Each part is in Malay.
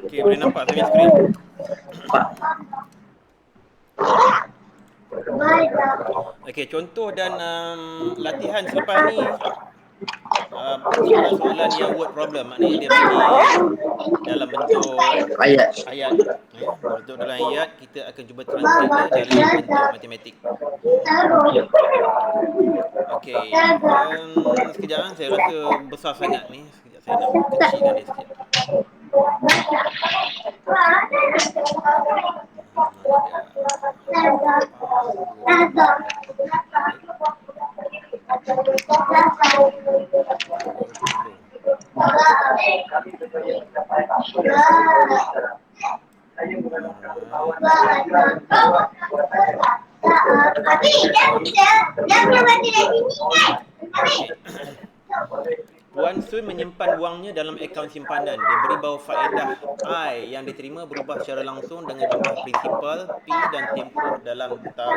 Okey, boleh nampak saya punya skrin? Okey, contoh dan latihan selepas ni soalan-soalan yang word problem, maknanya dia bagi dalam bentuk ayat. Bentuk dalam ayat, kita akan cuba translate dia dalam bentuk matematik. Okey, sekejap saya rasa besar sangat ni. Sekejap saya nak kecilkan dia sikit. Mana dia? 20. Okey. Puan Sun menyimpan wangnya dalam akaun simpanan. Dia beri bahawa faedah I yang diterima berubah secara langsung dengan jumlah prinsipal, P dan tempoh dalam tahun.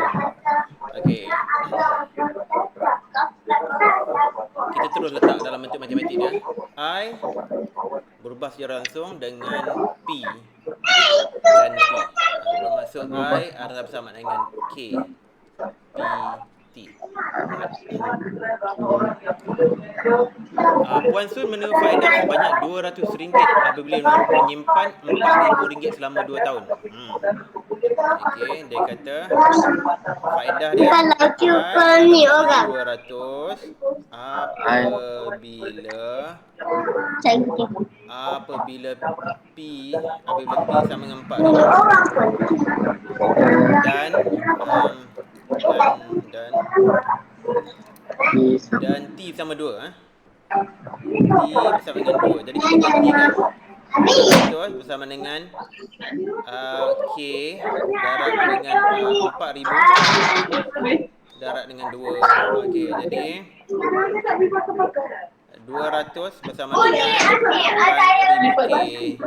Okey. Kita terus letak dalam bentuk matematik dia. I berubah secara langsung dengan P dan T. Bermaksud I adalah bersama dengan K, P, T. Alright. Puan Sun menerima faedah sebanyak RM200 apabila menyimpan RM4,000 selama 2 tahun. Okey, dia kata faedah dia I 200 apabila P sama dengan 4,000 dan T sama 2. T bersama dengan 2. Jadi kita gantikan. 200 bersama dengan K darab dengan 4,000 darab dengan 2. Okey, jadi 200 bersama dengan 4,000 K.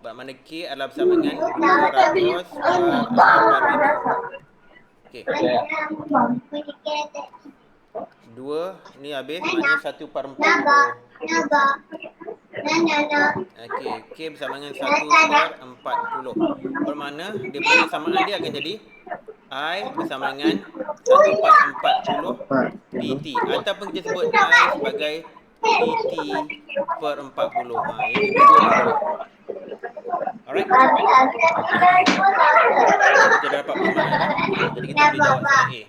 Bermakna K adalah bersama dengan 200 per 8,000. Okey. 2 ni habis, maknanya 1/40. Okey, K bersama dengan 1/40. Bermakna dia punya persamaan dia akan jadi I bersama dengan 1/40 PT. Ataupun kita sebut I sebagai PT per 40. Ini dua-dua boleh. Alright. Kita dah dapat persamaan. Jadi kita boleh jawab soalan A.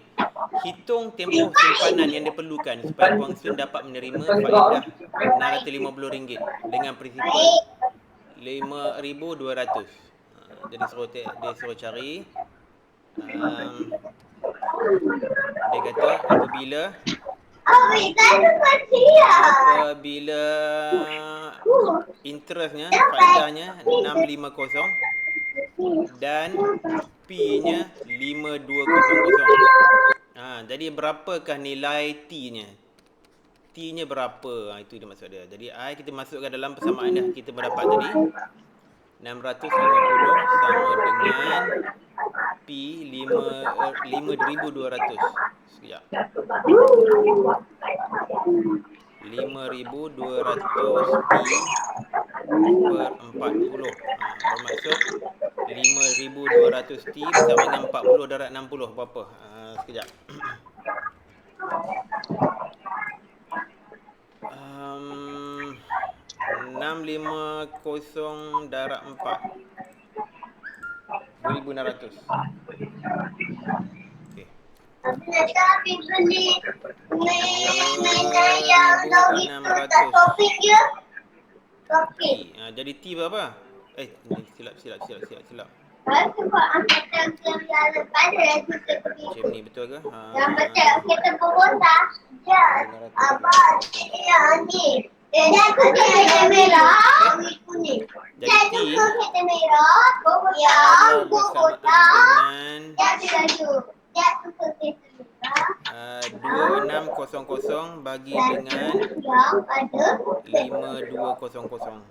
Hitung tempoh simpanan yang diperlukan supaya Puan Sun dapat menerima faedah RM650 dengan prinsipal RM5,200. Jadi dia suruh cari. Dia kata apabila interestnya, faedahnya 650 dan P-nya 5,200. Jadi berapakah nilai T-nya? T-nya berapa? Itu dia maksud dia. Jadi I kita masukkan dalam persamaan dia. Kita mendapat tadi 650 sama dengan P 5,200. Sekejap. 5,200 P per 40. Bermaksud 5,200 T bersama dengan 40 darab 60. Berapa? Sekejap. 650 darab 4. 2,600. Okey. 2,600. Jadi T berapa? Silap. Macam ni betul ke? Jadi T dengan 2600 bagi dengan 5200.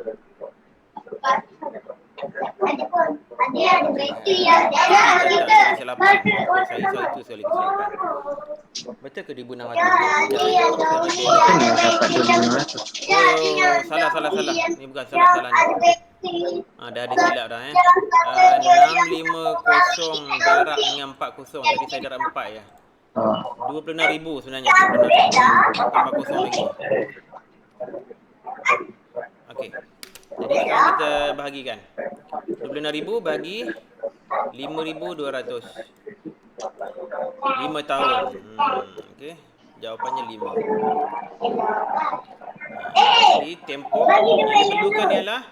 Betul ke 1,600? Salah. Ni bukan salah ni. Dah ada silap dah 650 darab dengan 40. Tadi saya darab 4 ya. 26,000 sebenarnya. 26,000 tambah kosong lagi. Okey. Jadi sekarang kita bahagikan. 26,000 bagi 5,200. 5 tahun. Okey. Jawapannya 5. Jadi tempoh yang diperlukan ialah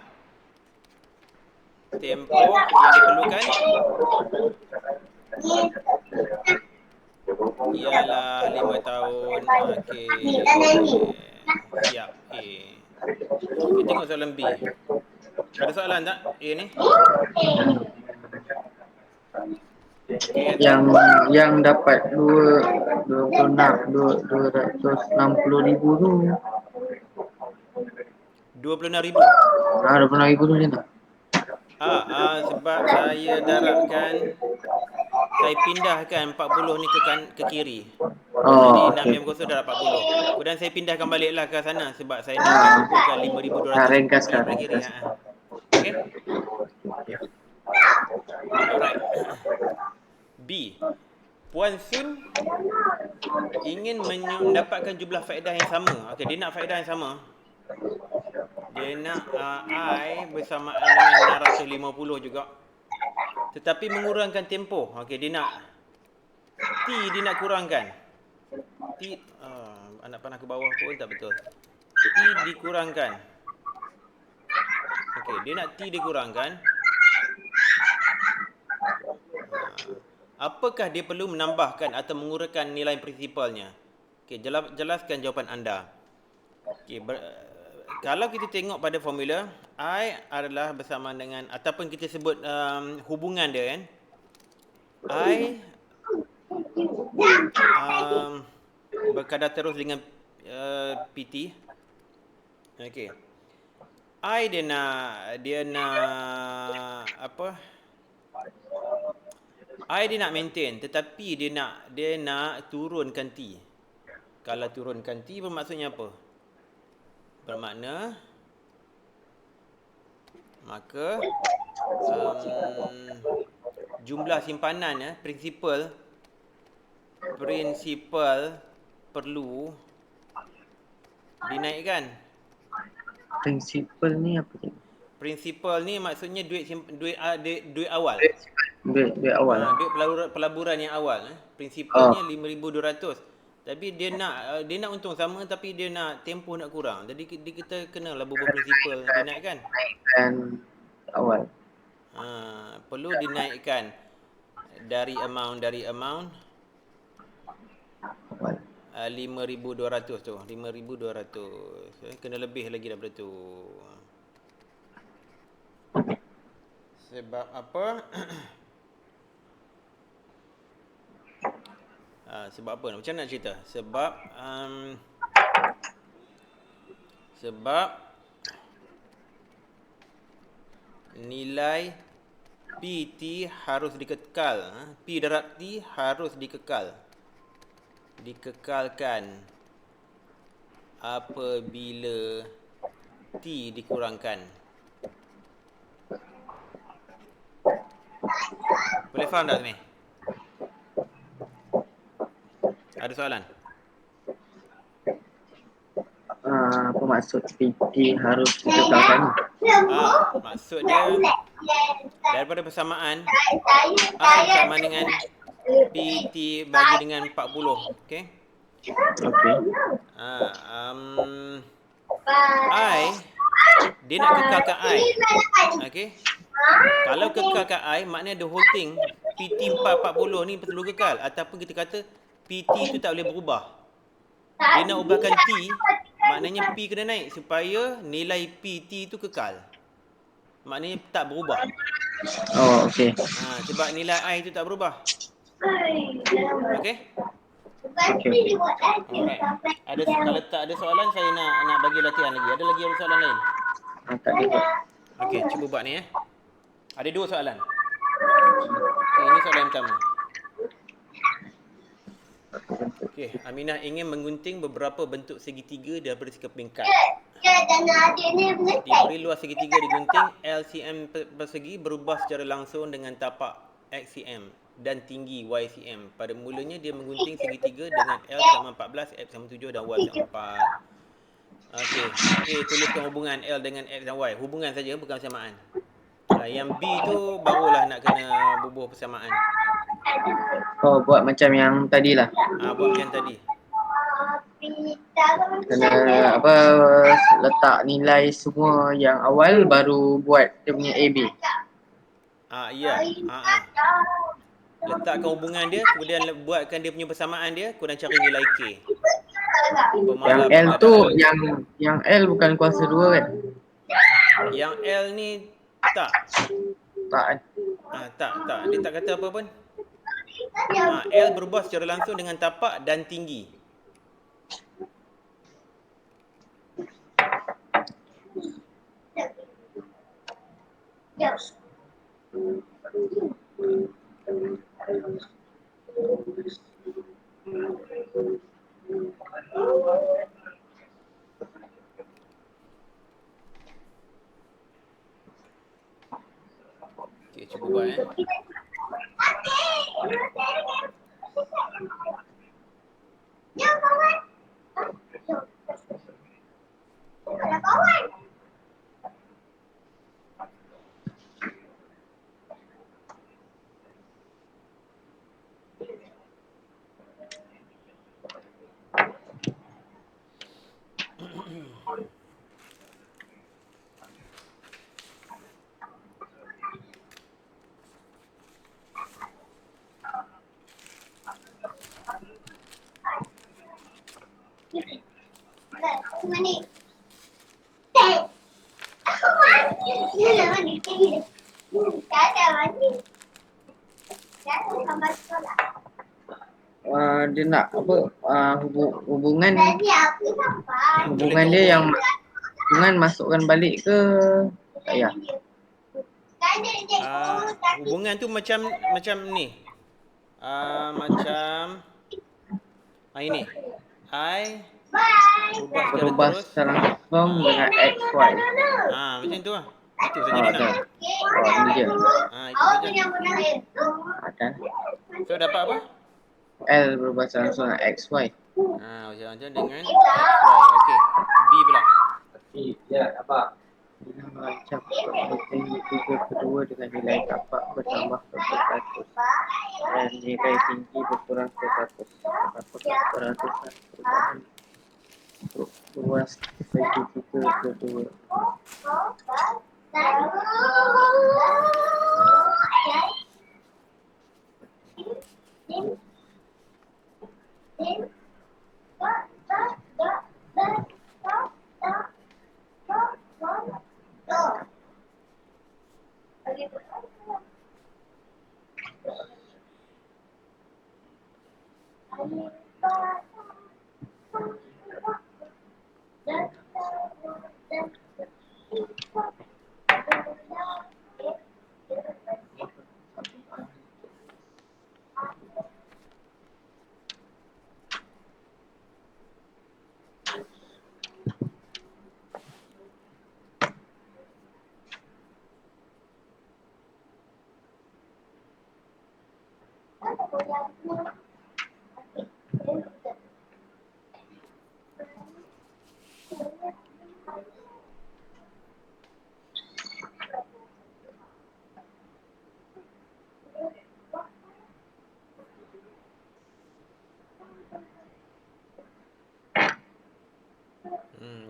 ialah 5 tahun. Okey. Siap. A. Kita tengok soalan B. Ada soalan tak A ni? Okey, yang dapat 260,000 tu 26,000. 26,000 tu macam tak? Sebab saya darabkan, saya pindahkan 40 ni ke kiri. Jadi 650 darab 40. Kemudian saya pindahkan baliklah ke sana sebab saya nakkan kumpulkan 5,200 Ringkaskan. daripada kiri. Okey? Alright. B. Puan Sun ingin mendapatkan jumlah faedah yang sama. Okey, dia nak faedah yang sama. Dia nak I bersamaan dengan 650 juga. Tetapi mengurangkan tempoh. Okey, dia nak T dia nak kurangkan. T anak panah ke bawah pun tak betul. T dikurangkan. Okey, dia nak T dikurangkan. Apakah dia perlu menambahkan atau mengurangkan nilai prinsipalnya? Okey, jelaskan jawapan anda. Okey, kalau kita tengok pada formula, I adalah bersama dengan, ataupun kita sebut hubungan dia kan. I berkadar terus dengan PT. Okey. I dia nak apa? I dia nak maintain, tetapi dia nak turunkan T. Kalau turunkan T bermaksudnya apa? Bermakna maka jumlah simpanan prinsipal perlu dinaikkan. Prinsipal ni apa tu? Prinsipal ni maksudnya duit awal. Duit awal. Duit pelaburan yang awal. Prinsipalnya 5,200. Tapi dia nak untung sama, tapi dia nak tempoh nak kurang. Jadi kita kenalah berbual prinsipal dinaikkan. Naikkan awal. Perlu dinaikkan dari amount Awal. 5,200 tu. 5,200. Kena lebih lagi daripada tu. Sebab apa? Sebab apa? Macam nak cerita? Sebab nilai PT harus dikekal. P darab T harus dikekalkan apabila T dikurangkan. Boleh faham tak ni? Ada soalan? Apa maksud PT harus dikekalkan? Maksud dia daripada persamaan I sama dengan PT bagi dengan 40. Okey? Okey. I dia nak kekalkan I. Okey? Kalau kekalkan I, maknanya the whole thing PT 440 ni perlu kekal, ataupun kita kata PT tu tak boleh berubah. Dia nak ubahkan T, maknanya P kena naik supaya nilai PT tu kekal. Maknanya tak berubah. Oh, okey. Sebab nilai I tu tak berubah. Okey? Alright. Kalau tak ada soalan, saya nak bagi latihan lagi. Ada lagi soalan lain? Tak ada. Okey, cuba buat ni Ada 2 soalan. Okey, ini soalan pertama. Okey, Aminah ingin menggunting beberapa bentuk segitiga daripada 3 peringkat. Diberi luas segitiga digunting, LCM persegi berubah secara langsung dengan tapak XCM dan tinggi YCM. Pada mulanya dia menggunting segitiga dengan L sama 14, X sama 7 dan Y sama 4. Okey, A tuliskan hubungan L dengan X dan Y. Hubungan saja, bukan persamaan. Yang B tu barulah nak kena bubuh persamaan. Oh, buat macam yang tadi lah. Buat macam tadi. Kena apa, letak nilai semua yang awal baru buat dia punya AB. Ya. Letakkan hubungan dia, kemudian buatkan dia punya persamaan dia, kemudian cari nilai K. Yang L tu, yang L bukan kuasa 2 kan? Yang L ni tak. Tak kan? Tak. Dia tak kata apa pun. L berubah secara langsung dengan tapak dan tinggi. Okey, cuba buat Dia nak apa, hubungan dia yang hubungan masukkan balik ke tak payah. Hubungan tu macam ni. Macam ini. I berubah secara langsung dengan XY. Macam tu lah. Itu saja dia nak. Ini je. Itu saja. Kan? So dapat apa? L berubah secara langsung dengan XY. Macam dengan XY. Okey. B pula. Ya, apa? Bila merancang penting tiga kedua dengan nilai tapak bertambah ke 100 dan nilai tinggi berkurang ke 100. Apakah peratusan perubahan luas segitiga kedua?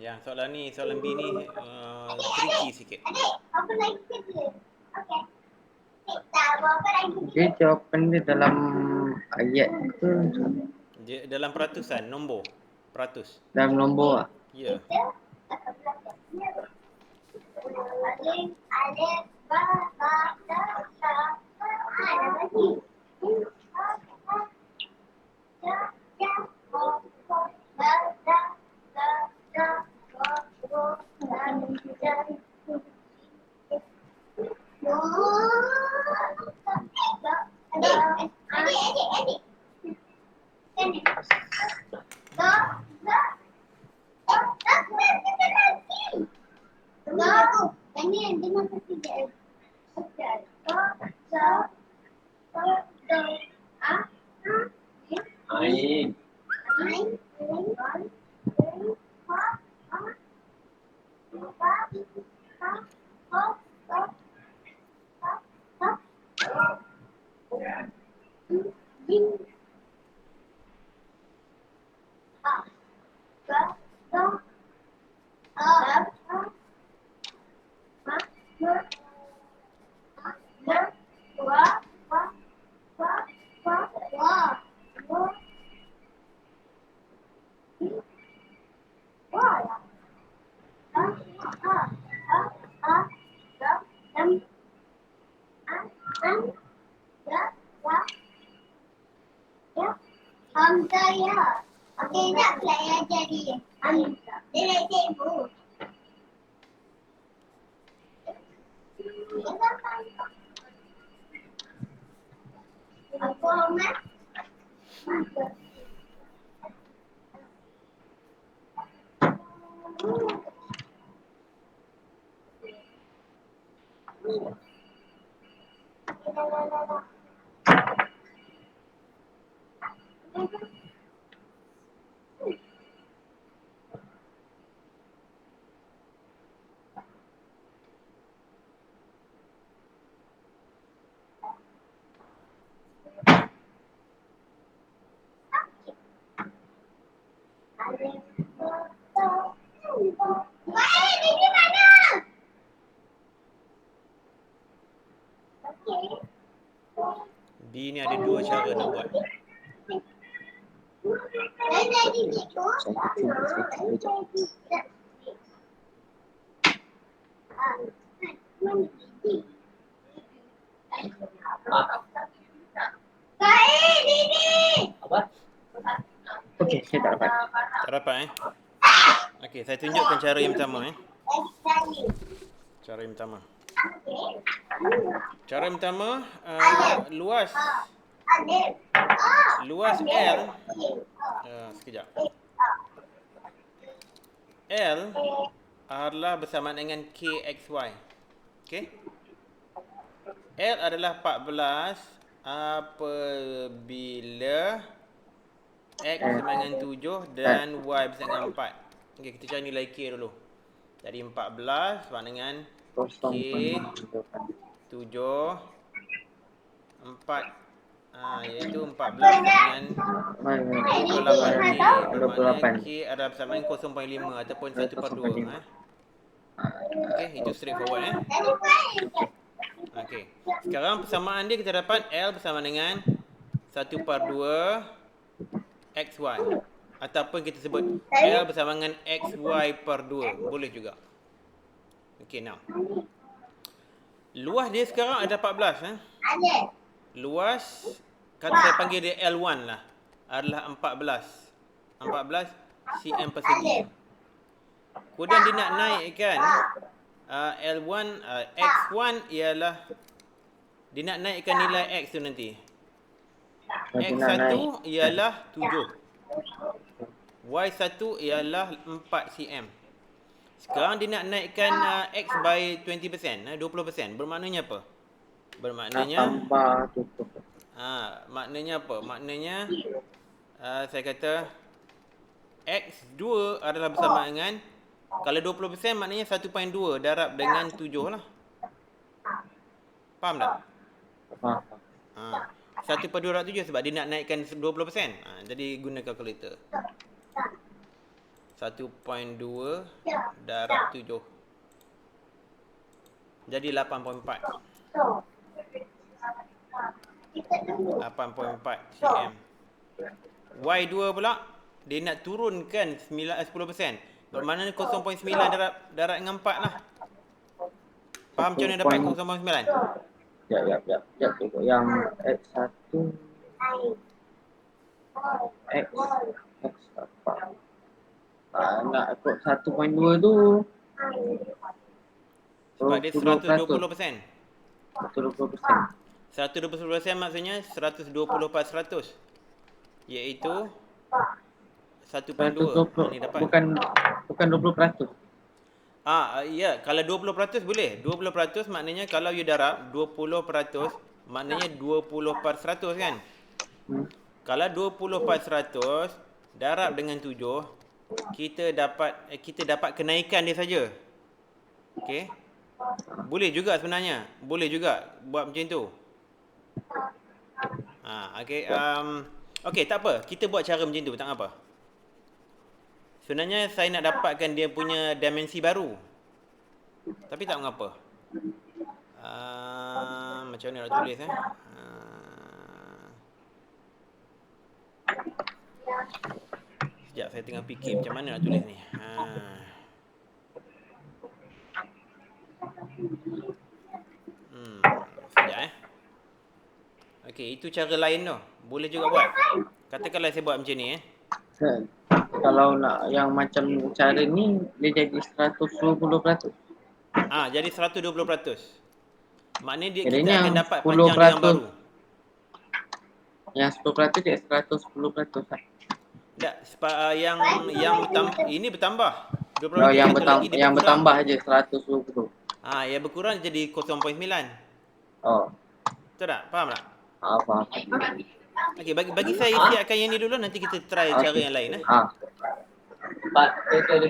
Yang soalan B ni tricky sikit. Dia jawapan dia dalam ayat ke? Dia dalam peratusan, nombor. Peratus. Dalam nombor lah. Ya. Ain. Hamzah ya. Okey, nak pula yang ajar dia. Hamzah. Dia nak cikgu. Apa, Mak? Baik, ini mana? Okey. B ni ada dua cara nak buat. Saya jadi cikgu. Saya cuba sekejap. Baik, Didi. Apa? Okey, saya tak dapat. Tak dapat Okey, saya tunjukkan cara yang pertama Cara yang pertama. Cara yang pertama, luas L, sekejap. L adalah bersamaan dengan KXY. Okey? L adalah 14 apabila X bersama dengan 7 dan Y bersama dengan 4. Okey, kita cari nilai K dulu. Jadi 14 sama dengan K 7 4 iaitu 14 dengan 28 K. Bermakna K adalah bersama dengan 0.5 ataupun 1/2. Okey, itu straightforward Okey. Sekarang persamaan dia kita dapat L bersama dengan 1/2 XY. Ataupun kita sebut L bersama dengan XY/2. Boleh juga. Okey, now. Luas dia sekarang ada 14 Luas, kalau saya panggil dia L1 lah, adalah 14 cm persegi. Kemudian dia nak naikkan L1, X1 ialah dia nak naikkan nilai X tu nanti. X1 ialah 7. Y1 ialah 4 cm. Sekarang dia nak naikkan X by 20%, 20%. Bermaknanya apa? Bermaknanya maknanya apa? Maknanya saya kata X2 adalah bersama dengan, kalau 20% maknanya 1.2 darab dengan 7 lah. Faham tak? Faham. 1/2 darab 7 sebab dia nak naikkan 20%. Jadi guna kalkulator. 1.2 darab 7. Jadi 8.4. 8.4 cm. Y2 pula dia nak turunkan 10%. Bermakna 0.9 darab dengan 4 lah. Faham macam mana dapat 0.9? Ya. Yang X1 X apa? Nak ikut 1.2 tu. Sebab dia 120%. 120%. 120% maksudnya 120/100. Iaitu 1.2. Ni dapat. Bukan 20%. Ya, kalau 20% boleh. 20% maknanya kalau you darab 20%, maknanya 20/100 kan? Hmm. Kalau 20/100 darab dengan 7, kita dapat kenaikan dia saja. Okey. Boleh juga sebenarnya. Boleh juga buat macam tu. Okey, okey, tak apa. Kita buat cara macam tu, tak apa. Sebenarnya saya nak dapatkan dia punya dimensi baru. Tapi tak mengapa. Macam mana nak tulis Sekejap saya tengah fikir macam mana nak tulis ni. Sekejap Okey, itu cara lain tu. Boleh juga buat. Katakanlah saya buat macam ni Kalau nak yang macam cara ni, dia jadi 120%. Jadi 120%. Maknanya Jadi kita ni akan yang dapat panjang dia yang 10%. baru. Yang 10% dia 110%. Tak, ini bertambah. 20% Oh, yang satu lagi dia yang berkurang. bertambah je 120. Yang berkurang jadi 0.9. Oh. Betul tak? Faham tak? Faham. Okey, bagi saya siapkan yang ni dulu, nanti kita try cara yang lain Pak,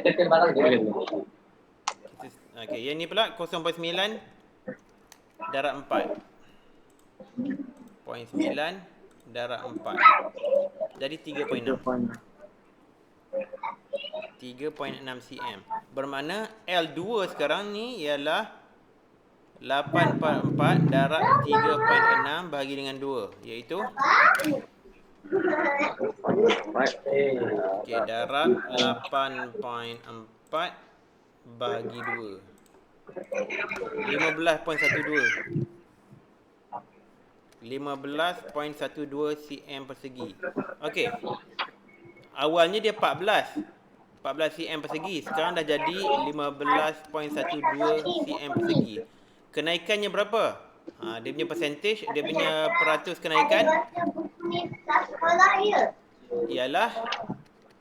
kita barang dia. Okey, yang ni pula 0.9 darab 4. 0.9 darab 4. Jadi 3.6. 3.6 cm. Bermakna L2 sekarang ni ialah 8/4 darab 3.6 bahagi dengan 2, iaitu okey, darab 8.4 bahagi 2. 15.12. 15.12 cm persegi. Okey. Awalnya dia 14 cm persegi. Sekarang dah jadi 15.12 cm persegi. Kenaikannya berapa? Dia punya percentage, dia punya peratus kenaikan ialah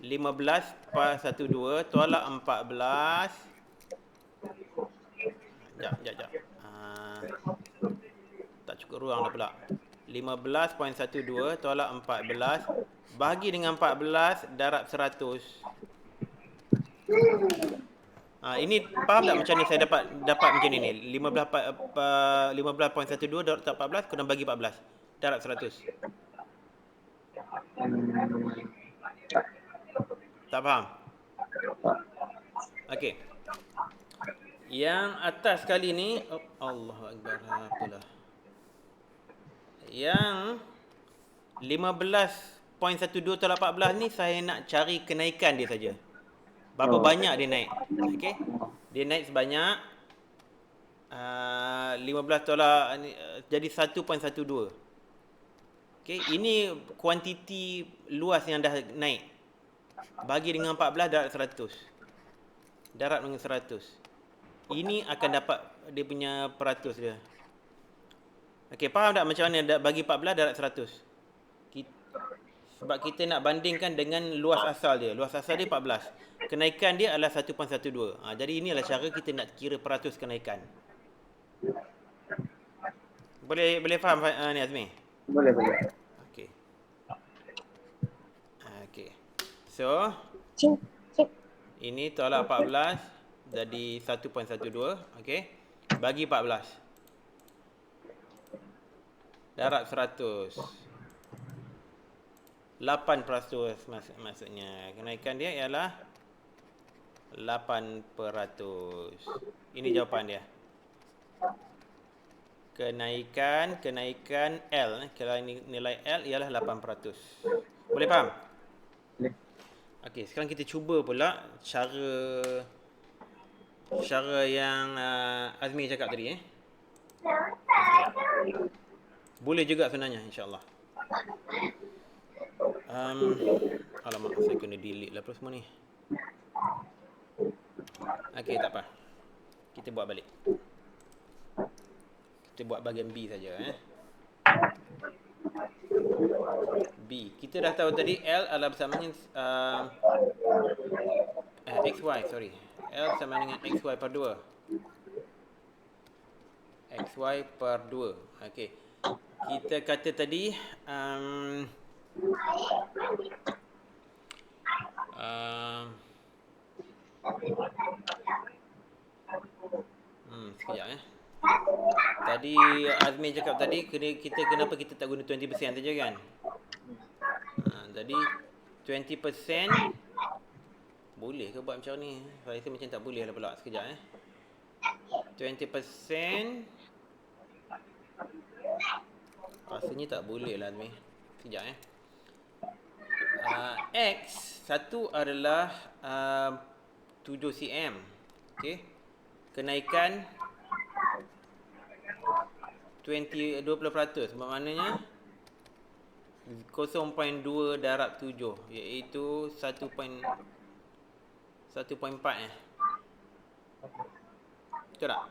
15/12 tolak 14. Sekejap. Tak cukup ruang dah pula. 15.12 tolak 14 bahagi dengan 14 darab 100. Ini faham tak macam ni saya dapat macam ni ni. 15.12 darab 14 kena bagi 14 darab 100. Tak faham? Okey. Yang atas kali ni, Allahu Akbar, apalah. Yang 15.12 tolak 14 ni saya nak cari kenaikan dia saja. Berapa banyak dia naik. Okey. Dia naik sebanyak 15 tolak jadi 1.12. Okey, ini kuantiti luas yang dah naik. Bagi dengan 14 darab 100. Darab dengan 100. Ini akan dapat dia punya peratus dia. Okey, faham tak macam mana bagi 14 darab 100? Sebab kita nak bandingkan dengan luas asal dia. Luas asal dia 14. Kenaikan dia adalah 1.12. Jadi inilah cara kita nak kira peratus kenaikan. Boleh faham ni Azmi? Boleh. Okey. So, ini tolak 14 jadi 1.12, okey. Bagi 14. Darab 100. 8% maksudnya. Kenaikan dia ialah 8%. Ini jawapan dia. Kenaikan L. Kalau ini nilai L ialah 8%. Boleh faham? Boleh. Okey, sekarang kita cuba pula cara yang Azmi cakap tadi Boleh juga sebenarnya, insya-Allah. Alamak, saya kena delete lah semua ni. Okey, tak apa. Kita buat balik. Kita buat bahagian B saja B. Kita dah tahu tadi L adalah bersamanya XY, sorry. L sama dengan XY per 2. XY per 2. Okey. Kita kata tadi um, sekejap Tadi Azmi cakap tadi kenapa kita tak guna 20% saja kan? Jadi 20% boleh ke buat macam ni? Saya rasa macam tak boleh lah pula. Sekejap 20% rasanya tak boleh lah Azmi. Sekejap X satu adalah 7 cm. Okey. Kenaikan 20%. Maknanya 0.2 darab 7 iaitu 1.4 Betul tak?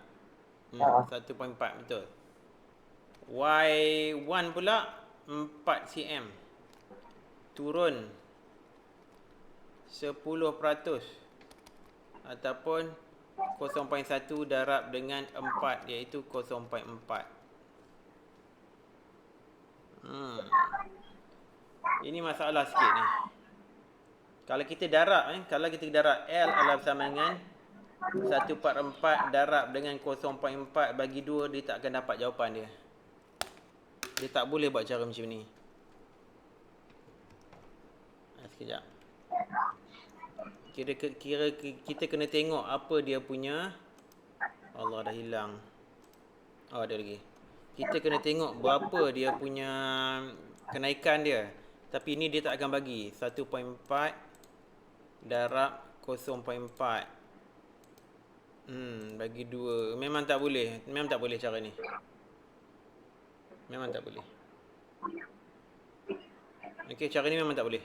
1.4 betul. Y1 pula 4 cm. Turun 10% ataupun 0.1 darab dengan 4 iaitu 0.4. Ini masalah sikit ni. Kalau kita darab L adalah bersama dengan 1/4 darab dengan 0.4 bagi 2, dia tak akan dapat jawapan dia. Dia tak boleh buat cara macam ni. Sekejap. Kira kita kena tengok apa dia punya. Allah, dah hilang. Oh, ada lagi. Kita kena tengok berapa dia punya kenaikan dia. Tapi ni dia tak akan bagi 1.4 darab 0.4 bagi 2. Memang tak boleh. Memang tak boleh cara ni. Memang tak boleh. Okey, cara ni memang tak boleh.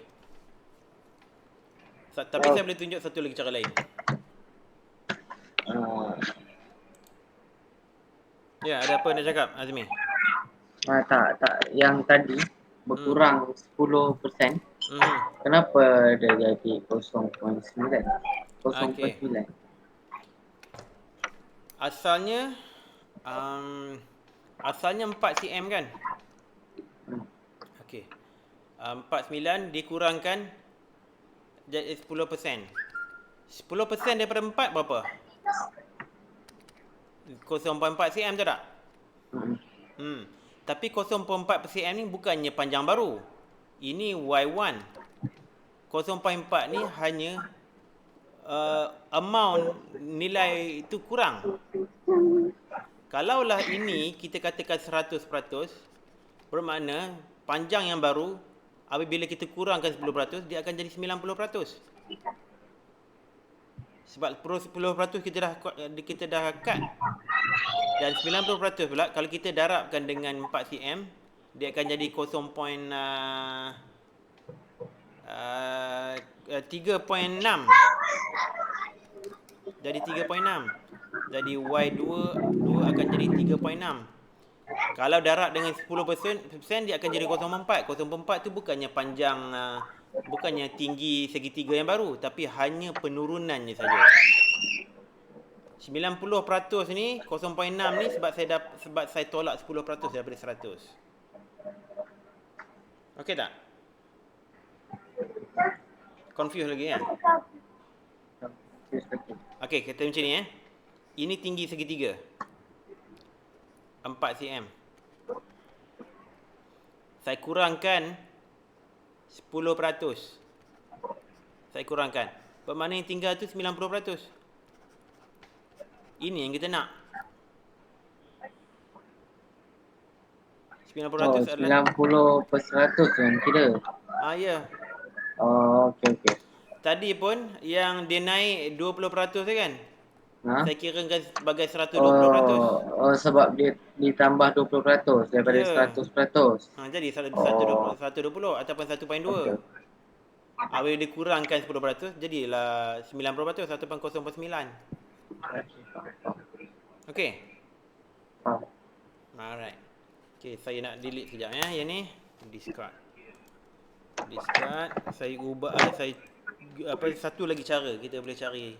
Tapi saya boleh tunjuk satu lagi cara lain. Ya, ada apa nak cakap Azmi? Tak. Yang tadi berkurang 10%. Kenapa dia jadi 0.9? 0.9. Asalnya 4 cm kan? Okey. 49 dikurangkan jadi 10%. 10% daripada 4 berapa? 0.4 cm tu tak? Tapi 0.4 cm ni bukannya panjang baru. Ini Y1. 0.4 ni hanya amount nilai itu kurang. Kalaulah ini kita katakan 100%, bermakna panjang yang baru apabila kita kurangkan 10%, dia akan jadi 90%. Sebab 10% kita dah cut. Dan 90% pula kalau kita darabkan dengan 4 cm, dia akan jadi 3.6. Jadi 3.6. Jadi Y2 akan jadi 3.6. Kalau darab dengan 10%, dia akan jadi 0.4. 0.4 tu bukannya panjang, bukannya tinggi segitiga yang baru, tapi hanya penurunannya saja. 90% ni, 0.6 ni sebab saya tolak 10% daripada 100. Okey tak? Confuse lagi kan? Okey, kata macam ni Ini tinggi segitiga 4 cm. Saya kurangkan 10%. Saya kurangkan. Bermakna yang tinggal tu 90%. Ini yang kita nak. 90% adalah 90% yang kira. ya. Okey. Tadi pun yang dia naik 20% kan? Saya kirakan sebagai 120%. Sebab dia ditambah 20% daripada 100%. Jadi 120 ataupun 1.2. Apabila dikurangkan 10%, jadilah 90% ataupun 0.9. Okey. Alright. Okey, saya nak delete sekejap yang ni. Discard. Saya ubah satu lagi cara kita boleh cari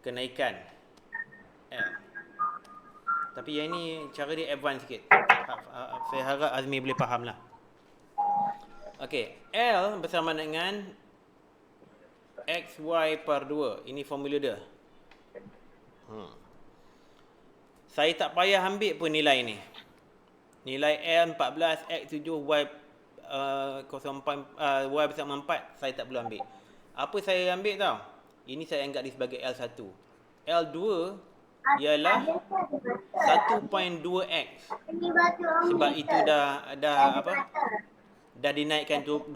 kenaikan L. Tapi yang ni cara dia advance sikit. Saya harap Azmi boleh faham lah. Okey, L bersama dengan XY per 2. Ini formula dia. Saya tak payah ambil pun nilai ni. Nilai L 14, X 7, Y 0.4, Y bersama 4, saya tak perlu ambil. Apa saya ambil tau? Ini saya anggap dia sebagai L1. L2 ialah 1.2x. Sebab itu dah dinaikkan 20%.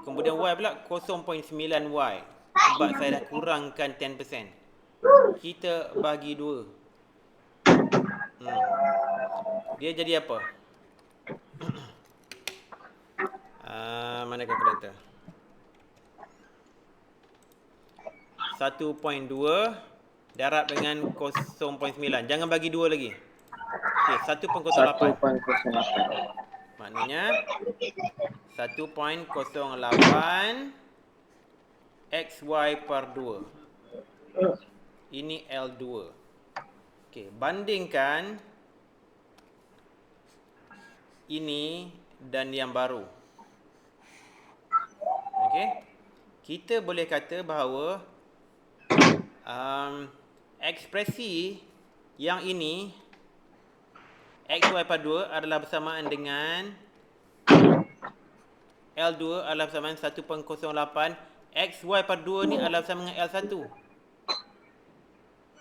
Kemudian Y pula 0.9y. Sebab saya dah kurangkan 10%. Kita bagi 2. Dia jadi apa? Mana kalkulator? 1.2 darab dengan 0.9. Jangan bagi 2 lagi. Okey, 1.08. 1.08. Maknanya 1.08 XY per 2. Ini L2. Okey, bandingkan ini dan yang baru. Okey. Kita boleh kata bahawa ekspresi yang ini XY per 2 adalah bersamaan dengan L2 adalah bersamaan 1.08. XY per 2 ni adalah bersama dengan L1.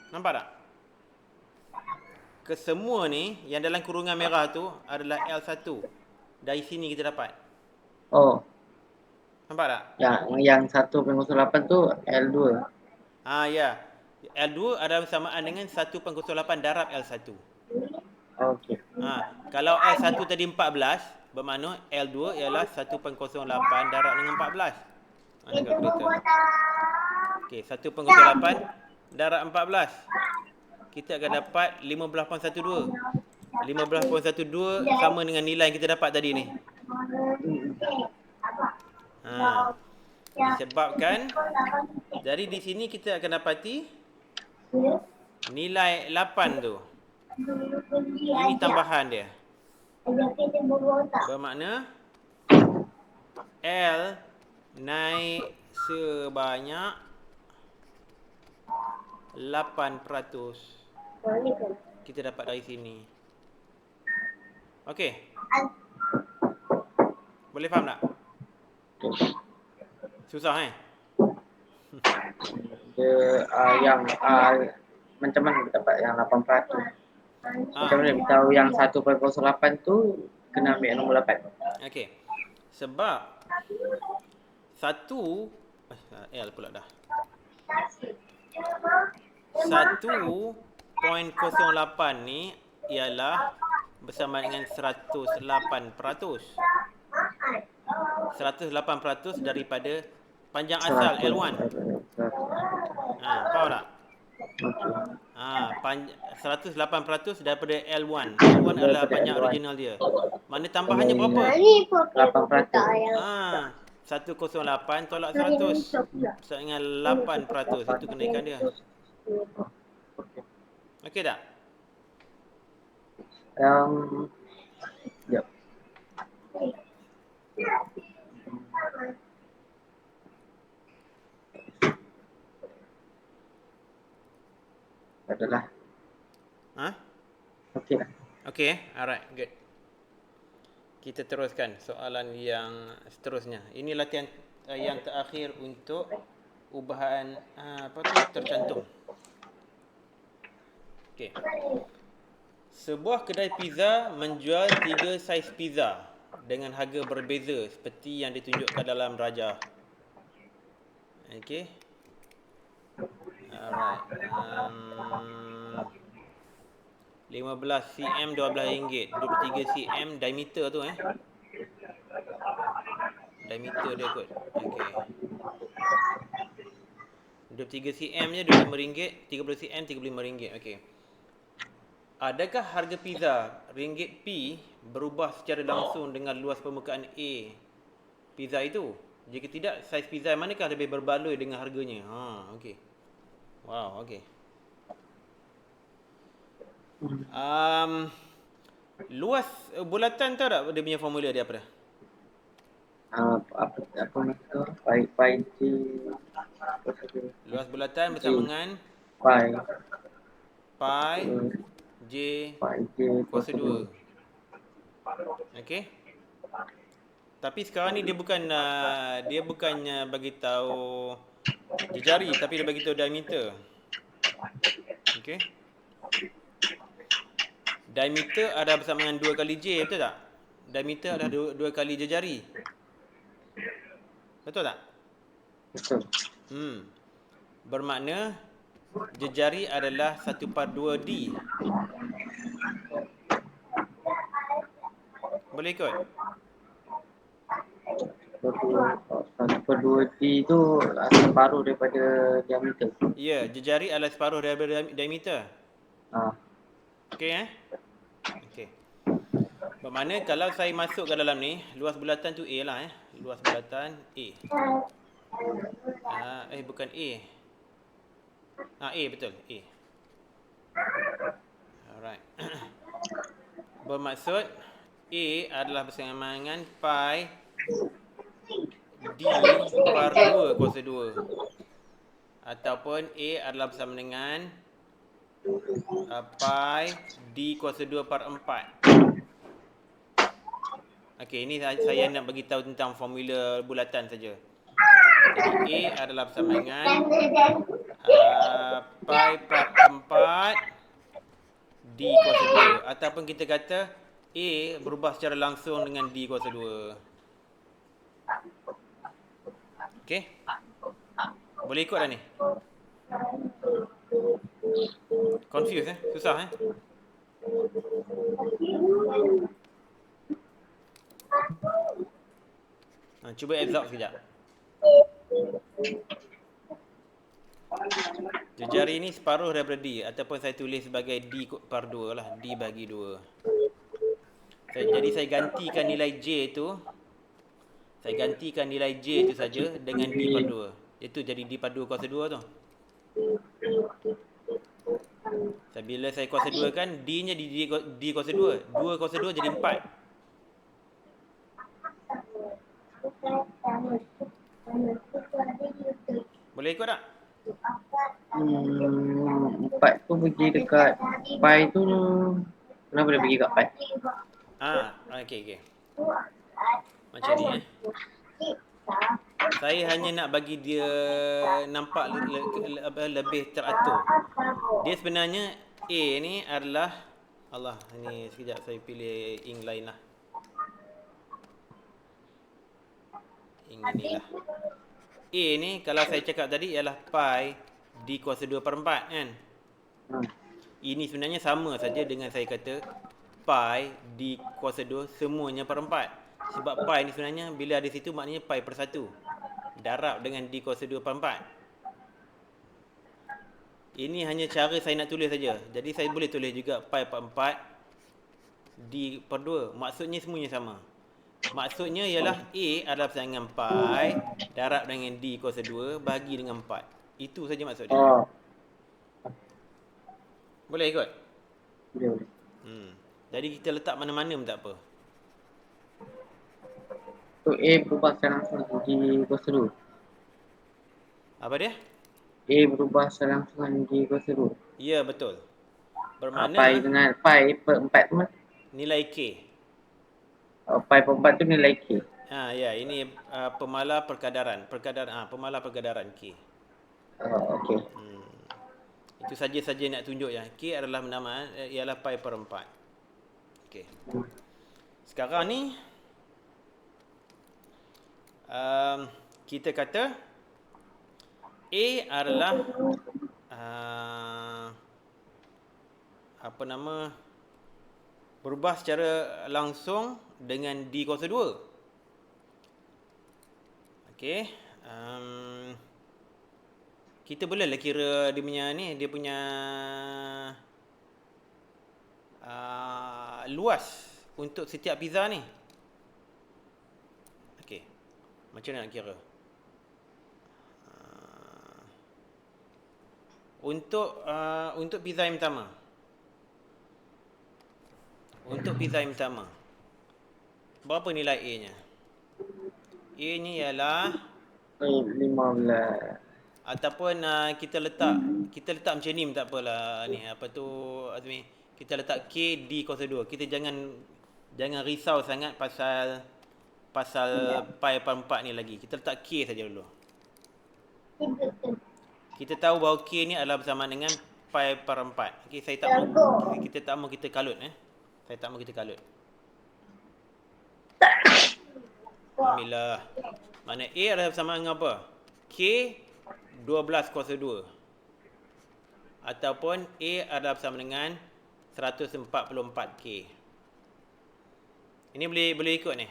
Nampak tak? Kesemua ni yang dalam kurungan merah tu adalah L1. Dari sini kita dapat. Oh. Nampak tak? Yang 1.08 tu L2. Ya. L2 adalah bersamaan dengan 1.08 darab L1. Okey. Kalau L1 tadi 14, bermakna L2 ialah 1.08 darab dengan 14. Mana kalkulator? Okey, 1.08 darab 14. Kita akan dapat 15.12. 15.12 sama dengan nilai yang kita dapat tadi ni. Disebabkan dari di sini kita akan dapati nilai 8 tu. Ini tambahan dia. Bermakna L naik sebanyak 8%. Kita dapat dari sini. Okey. Boleh faham tak? Susah Dia yang macam mana kita dapat yang 8%? Macam mana kita tahu yang 1.08 tu kena ambil nombor 8? Okey. Sebab 1 L pula dah. 1.08 ni ialah bersama dengan 108%. 108% daripada panjang asal L1. Faham tak? 108% daripada L1. L1 adalah panjang original dia. Mana tambahannya berapa? 8%. 108 tolak 100 bersama dengan 8%. Itu kenaikan dia. Okey tak? Yep. Adalah. Okey dah. Okey, alright, good. Kita teruskan soalan yang seterusnya. Ini latihan yang terakhir untuk ubahan tercantum. Okey. Sebuah kedai pizza menjual 3 saiz pizza dengan harga berbeza seperti yang ditunjukkan dalam rajah. Okey. Alright. 15 cm RM12. 23 cm diameter tu diameter dia kot. Okey. 23 cm je RM25, 30 cm RM35. Okey. Adakah harga pizza ringgit P berubah secara langsung dengan luas permukaan A pizza itu? Jika tidak, saiz pizza manakah lebih berbaloi dengan harganya? Okey. Wow, okey. Hmm. Luas bulatan tahu tak dia punya formula dia apa dah? Apa nama tu? Pi J kuasa Luas bulatan J bersama dengan pi pi j pi J kuasa kuasa 2. 2. Okey. Tapi sekarang ni dia bukan bagi tahu jejari, tapi dia bagi tahu diameter. Okey. Diameter ada bersama dengan 2 kali J, betul tak? Diameter adalah 2 kali jejari. Betul tak? Betul. Bermakna jejari adalah 1/2D. Boleh ikut? Per 2 D tu separuh daripada diameter. Ya, jejari adalah separuh daripada diameter. Ah, Okey Okey. Bermakna kalau saya masuk ke dalam ni, luas bulatan tu A lah Luas bulatan A. Bukan A. A betul, A. Alright. Bermaksud A adalah bersama dengan pi D per 2 kuasa 2. Ataupun A adalah bersama dengan pi D kuasa 2 per 4. Okey, ini saya nak bagi tahu tentang formula bulatan saja. Jadi A adalah bersama dengan pi per 4 D kuasa 2. Ataupun kita kata A berubah secara langsung dengan D kuasa 2. Okey? Boleh ikut dah ni? Confused Susah Cuba absorb sekejap. Jejari ni separuh daripada D, ataupun saya tulis sebagai D per 2 lah. D bagi 2. Jadi saya gantikan nilai J tu. Saya gantikan nilai J tu saja dengan D per 2. Itu jadi D per 2 kuasa 2 tu. Bila saya kuasa 2 kan, D nya di D kuasa 2. 2 kuasa 2 jadi 4. Boleh ikut tak? 4 tu pergi dekat pi tu. Kenapa dia pergi kat pi? Okey. Macam ni Saya hanya nak bagi dia nampak lebih teratur. Dia sebenarnya A ni adalah ni sekejap saya pilih ink lain lah. Ink inilah. A ni kalau saya cakap tadi ialah pi D kuasa 2 per 4 kan. Ini sebenarnya sama saja dengan saya kata pi D kuasa 2 semuanya per 4. Sebab pi ni sebenarnya bila ada situ maknanya pi per 1. Darab dengan D kuasa 2 per 4. Ini hanya cara saya nak tulis saja. Jadi saya boleh tulis juga pi per 4 D per 2. Maksudnya semuanya sama. Maksudnya ialah A adalah bersama dengan pi darab dengan D kuasa 2 bagi dengan 4. Itu saja maksud dia. Boleh ikut? Boleh. Jadi kita letak mana-mana pun tak apa. So A berubah secara langsung di kuasa 2. Apa dia? A berubah secara langsung di kuasa 2. Ya, betul. Bermakna pi dengan pi per 4 tu nilai K. Pi per 4 tu nilai K. Ya, ini pemalar perkadaran. Pemalar perkadaran K. Okey. Itu saja nak tunjuk ya. K adalah ialah pi per 4. Okey. Sekarang ni kita kata A adalah berubah secara langsung dengan D kuasa 2. Okey. Kita bolehlah kira dia punya luas untuk setiap pizza ni. Okey. Macam mana nak kira? Untuk pizza yang pertama. Untuk pizza yang pertama. Berapa nilai A-nya? A-nya ialah 15. ataupun kita letak macam ni tak apalah ni. Apa tu Azmi? Kita letak K D kuasa 2. Kita jangan risau sangat pasal pi per 4 ni lagi. Kita letak K saja dulu. Kita tahu bahawa K ni adalah bersamaan dengan pi per 4. Okey, saya tak mau kita kalut Saya tak mau kita kalut. Alhamdulillah. Mana A adalah bersamaan dengan apa? K 12 kuasa 2. Ataupun A adalah bersama dengan 144K. Ini boleh ikut ni.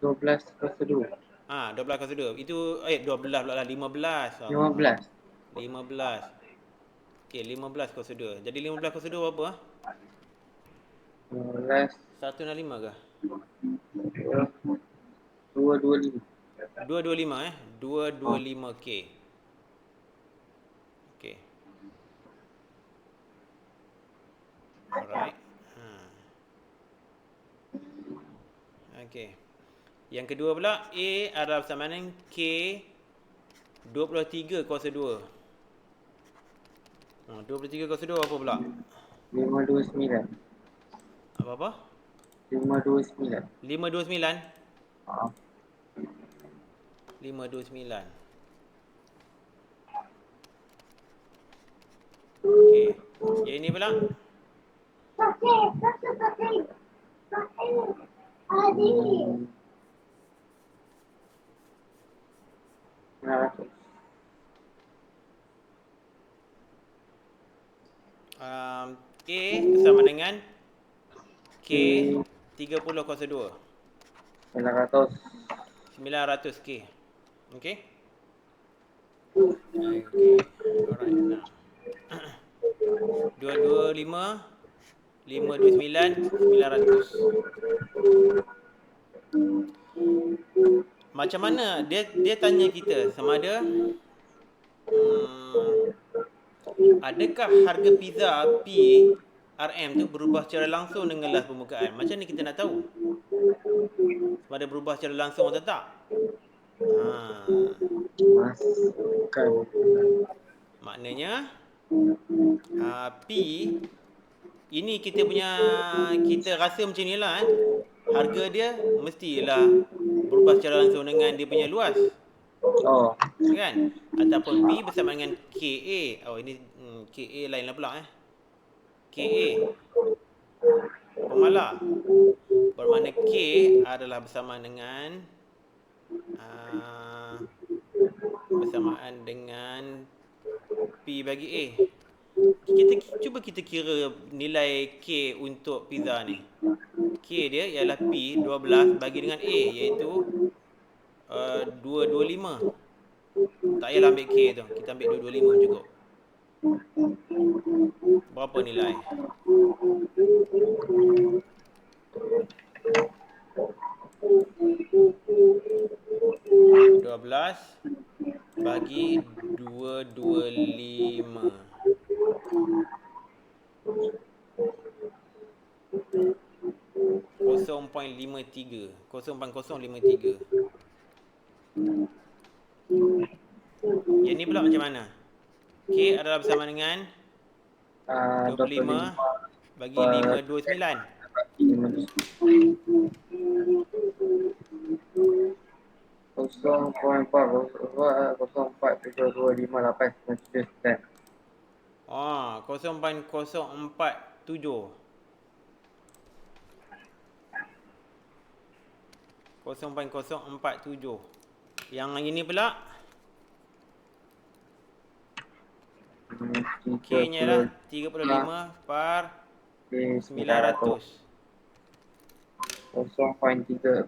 12 kuasa 2. 12 kuasa 2. Itu 12 pula lah, 15. 15. 15. Okey, 15 kuasa 2. Jadi 15 kuasa 2 berapa? 15. 165 ke? 225. 225 225K. Okey. Alright. Okey. Yang kedua pula, A adalah bersamaan dengan K 23 kuasa 2. 23 kuasa 2 apa pula? 529. Apa-apa? 529. 529? Ah. 529. Okey. Yang ini pula? A bersama dengan K 30 kuasa 2. 900. 900K. Okey? Okey. Alright. Nah. 225 529 900. Macam mana dia tanya kita sama ada adakah harga pizza P RM tu berubah secara langsung dengan las permukaan? Macam ni kita nak tahu sama ada berubah secara langsung atau tak. Masukkan. Maknanya P ini kita rasa macam ni lah harga dia mestilah berubah secara langsung dengan dia punya luas. Oh. Kan? Ataupun P bersama dengan KA. Oh, ini KA lainlah pula KA. Pemalar. Bermakna K adalah bersamaan dengan bersamaan dengan P bagi A. Cuba kita kira nilai K untuk pizza ni. K dia ialah P 12 bagi dengan A, iaitu 225. Tak payahlah ambil K tu. Kita ambil 225 cukup. Berapa nilai? 12 bagi 225. 0.53. 0.053. Yang ni pula macam mana? K adalah bersama dengan 25 bagi 529. 0.47258. 0.047. 0.047. Yang ini pula K-nya lah 35 per 900. 0.308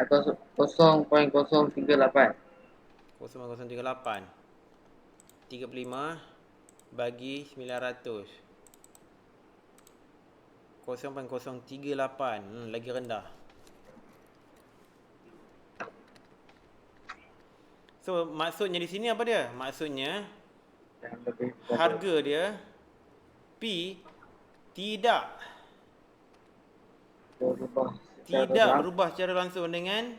atau 0.038. 0.038. 35 bagi 900. 0.038. Lagi rendah. So maksudnya di sini apa dia? Maksudnya yang lebih pada harga dia P tidak berubah secara tidak berubah secara langsung dengan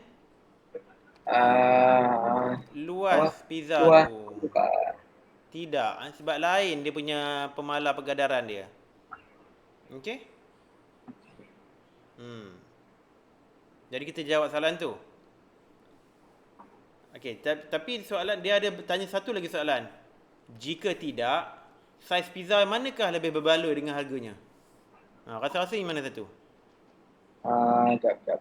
luas apa pizza luas tu. permukaan. Tidak, sebab lain dia punya pemalar pergadaran dia. Okey? Jadi kita jawab soalan tu. Okey, tapi soalan dia ada bertanya satu lagi soalan. Jika tidak, saiz pizza manakah lebih berbaloi dengan harganya? Rasa-rasa yang mana satu? Jap.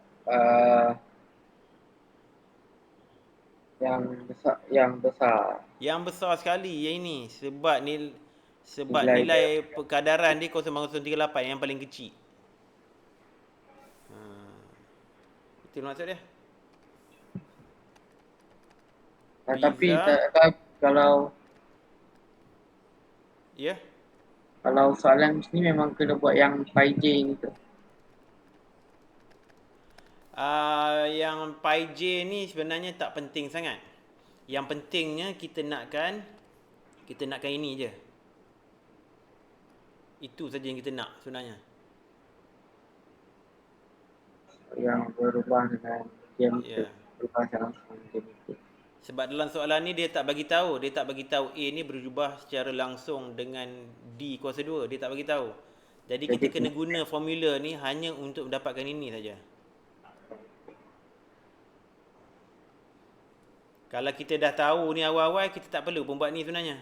Yang besar. Yang besar sekali yang ini sebab Nilai nilai perkadaran dia 0,038 yang paling kecil. Itu maksud dia. Tapi Pizza. kalau Ya. kalau soalan ni memang kena buat yang pi j ni tu. Yang pi j ni sebenarnya tak penting sangat. Yang pentingnya kita nakkan ini je. Itu saja yang kita nak sebenarnya. Yang berubah dengan diameter. Ya. Berubah langsung diameter. Sebab dalam soalan ni dia tak bagi tahu A ni berubah secara langsung dengan D kuasa 2. Dia tak bagi tahu. Jadi kita kena guna formula ni hanya untuk mendapatkan ini saja. Kalau kita dah tahu ni awal-awal, kita tak perlu pun buat ni sebenarnya.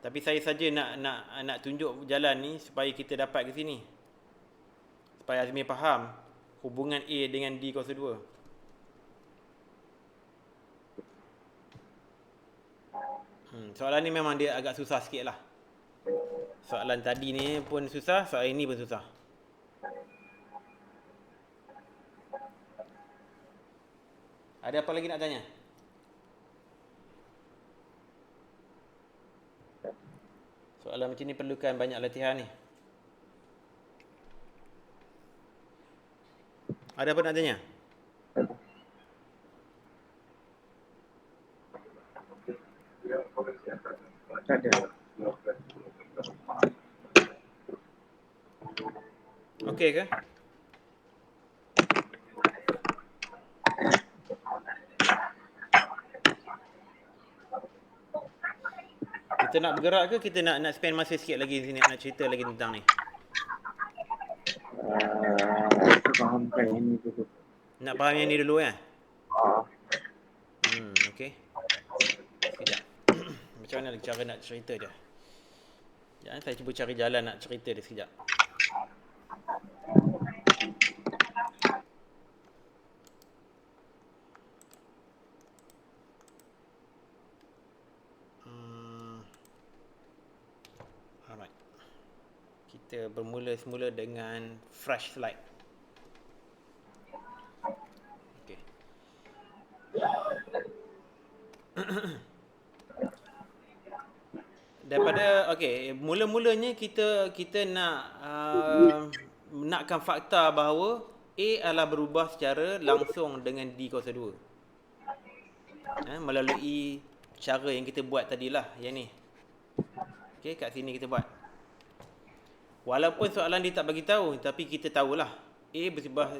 Tapi saya saja nak tunjuk jalan ni supaya kita dapat ke sini. Supaya Azmi faham hubungan A dengan D kuasa 2. Soalan ni memang dia agak susah sikit lah. Soalan tadi ni pun susah, soalan ini pun susah. Ada apa lagi nak tanya? Soalan macam ni perlukan banyak latihan ni. Ada apa nak tanya? Tak ada. Okey ke? Kita nak bergerak ke kita nak spend masa sikit lagi di sini nak cerita lagi tentang ni? Saya fahamkan ini dulu. Nak faham yang ni dulu kan? Okey. Sekejap. Macam mana cara nak cerita dia? Jangan saya cuba cari jalan nak cerita dia sekejap. Alright. Kita bermula semula dengan fresh slide. Okey. Daripada mula-mulanya kita nakkan fakta bahawa A adalah berubah secara langsung dengan D kuasa 2. Melalui cara yang kita buat tadilah yang ni. Okey, kat sini kita buat. Walaupun soalan dia tak bagi tahu, tapi kita tahulah A berubah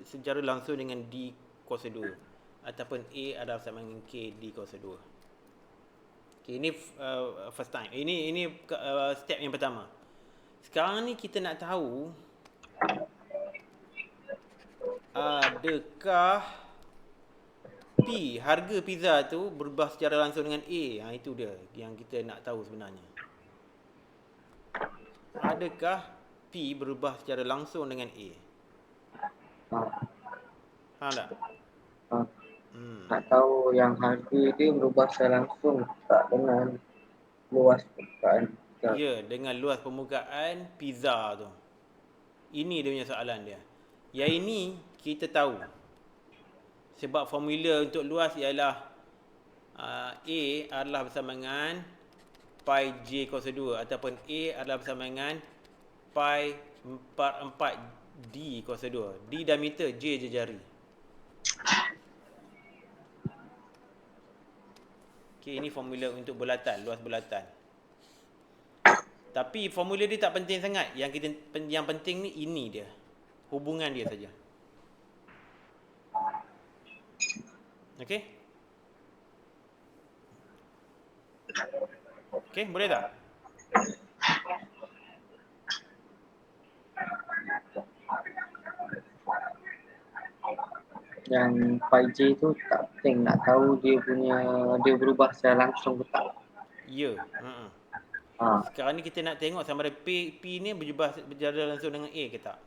secara langsung dengan D kuasa 2 ataupun A adalah sama dengan K D kuasa 2. Okay, ini first time. Ini step yang pertama. Sekarang ni kita nak tahu adakah P, harga pizza tu berubah secara langsung dengan A. Itu dia yang kita nak tahu sebenarnya. Adakah P berubah secara langsung dengan A? Faham tak? Nak tahu yang harga dia berubah secara langsung tak dengan luas permukaan. Ya, dengan luas permukaan pizza tu. Ini dia punya soalan dia. Yang ini kita tahu. Sebab formula untuk luas ialah A adalah bersama dengan pi j kuasa 2 ataupun A adalah bersama dengan pi 4 D kuasa 2. D diameter, J je jari. Okey, ini formula untuk bulatan, luas bulatan. Tapi formula dia tak penting sangat. Yang penting ni ini dia. Hubungan dia saja. Okey? Okey, boleh tak? Yang pi j tu tak penting nak tahu dia berubah secara langsung ke tak. Ya. Ha, Sekarang ni kita nak tengok sama ada P ni berjalan langsung dengan A ke tak.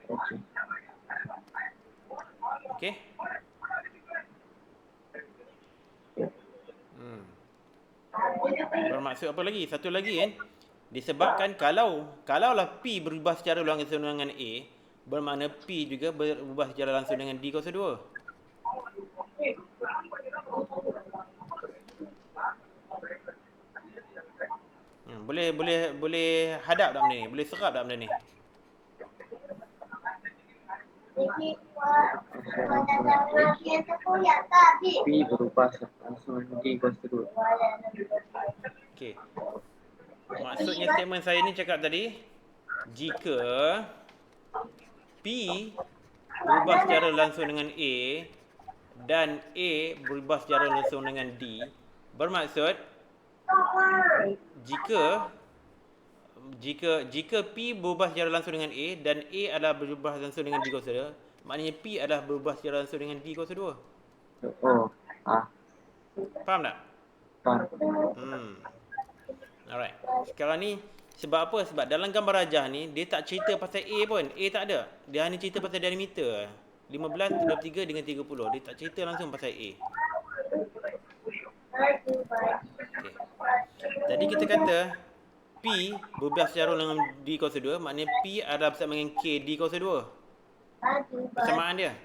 okey. Okey? Bermaksud apa lagi? Satu lagi kan. Disebabkan kalaulah P berubah secara langsung dengan A, bermakna P juga berubah secara langsung dengan D kuasa 2. Boleh hadap tak benda ni? Boleh serap tak benda ni? P berubah langsung dengan d kuasa 2. Okey. Maksudnya statement saya ni cakap tadi, jika P berubah secara langsung dengan A dan A berubah secara langsung dengan D, bermaksud jika P berubah secara langsung dengan A dan A adalah berubah langsung dengan D kuasa 2, maknanya P adalah berubah secara langsung dengan D kuasa 2. Oh, Faham tak? faham. Alright. Sekarang ni sebab apa? Sebab dalam gambar rajah ni dia tak cerita pasal A pun. A tak ada. Dia hanya cerita pasal diameter. 15, 23 dengan 30. Dia tak cerita langsung pasal A. Okay. Jadi kita kata P berubah secara dengan D kuasa 2, maknanya P adalah bersama dengan K D kuasa 2. Persamaan dia.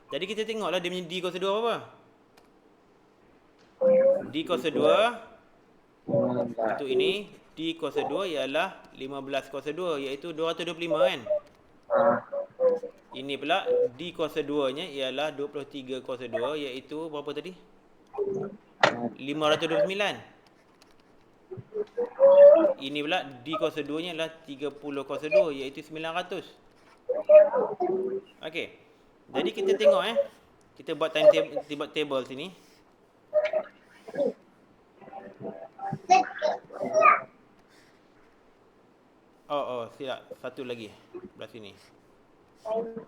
Jadi kita tengoklah dia punya D kuasa 2 apa? D kuasa 2 untuk ini, D kuasa 2 ialah 15 kuasa 2, iaitu 225 kan? Ini pula D kuasa 2 nya ialah 23 kuasa 2, iaitu berapa tadi? 529. Ini pula D kuasa 2 nya ialah 30 kuasa 2, iaitu 900. Okey. Jadi kita tengok kita buat table sini. Oh, silap. Satu lagi belah sini.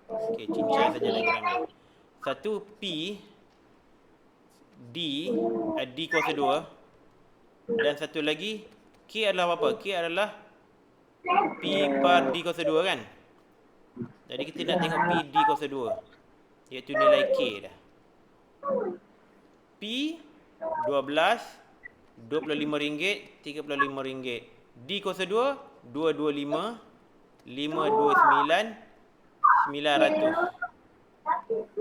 Okey, cincang saja diagram ni. Satu P D kuasa 2 dan satu lagi K adalah apa? K adalah P par D kuasa 2 kan? Jadi kita nak tengok P D kuasa 2, iaitu nilai K dah. P 12 RM25, RM35. D kuasa 2 225, 529, 900.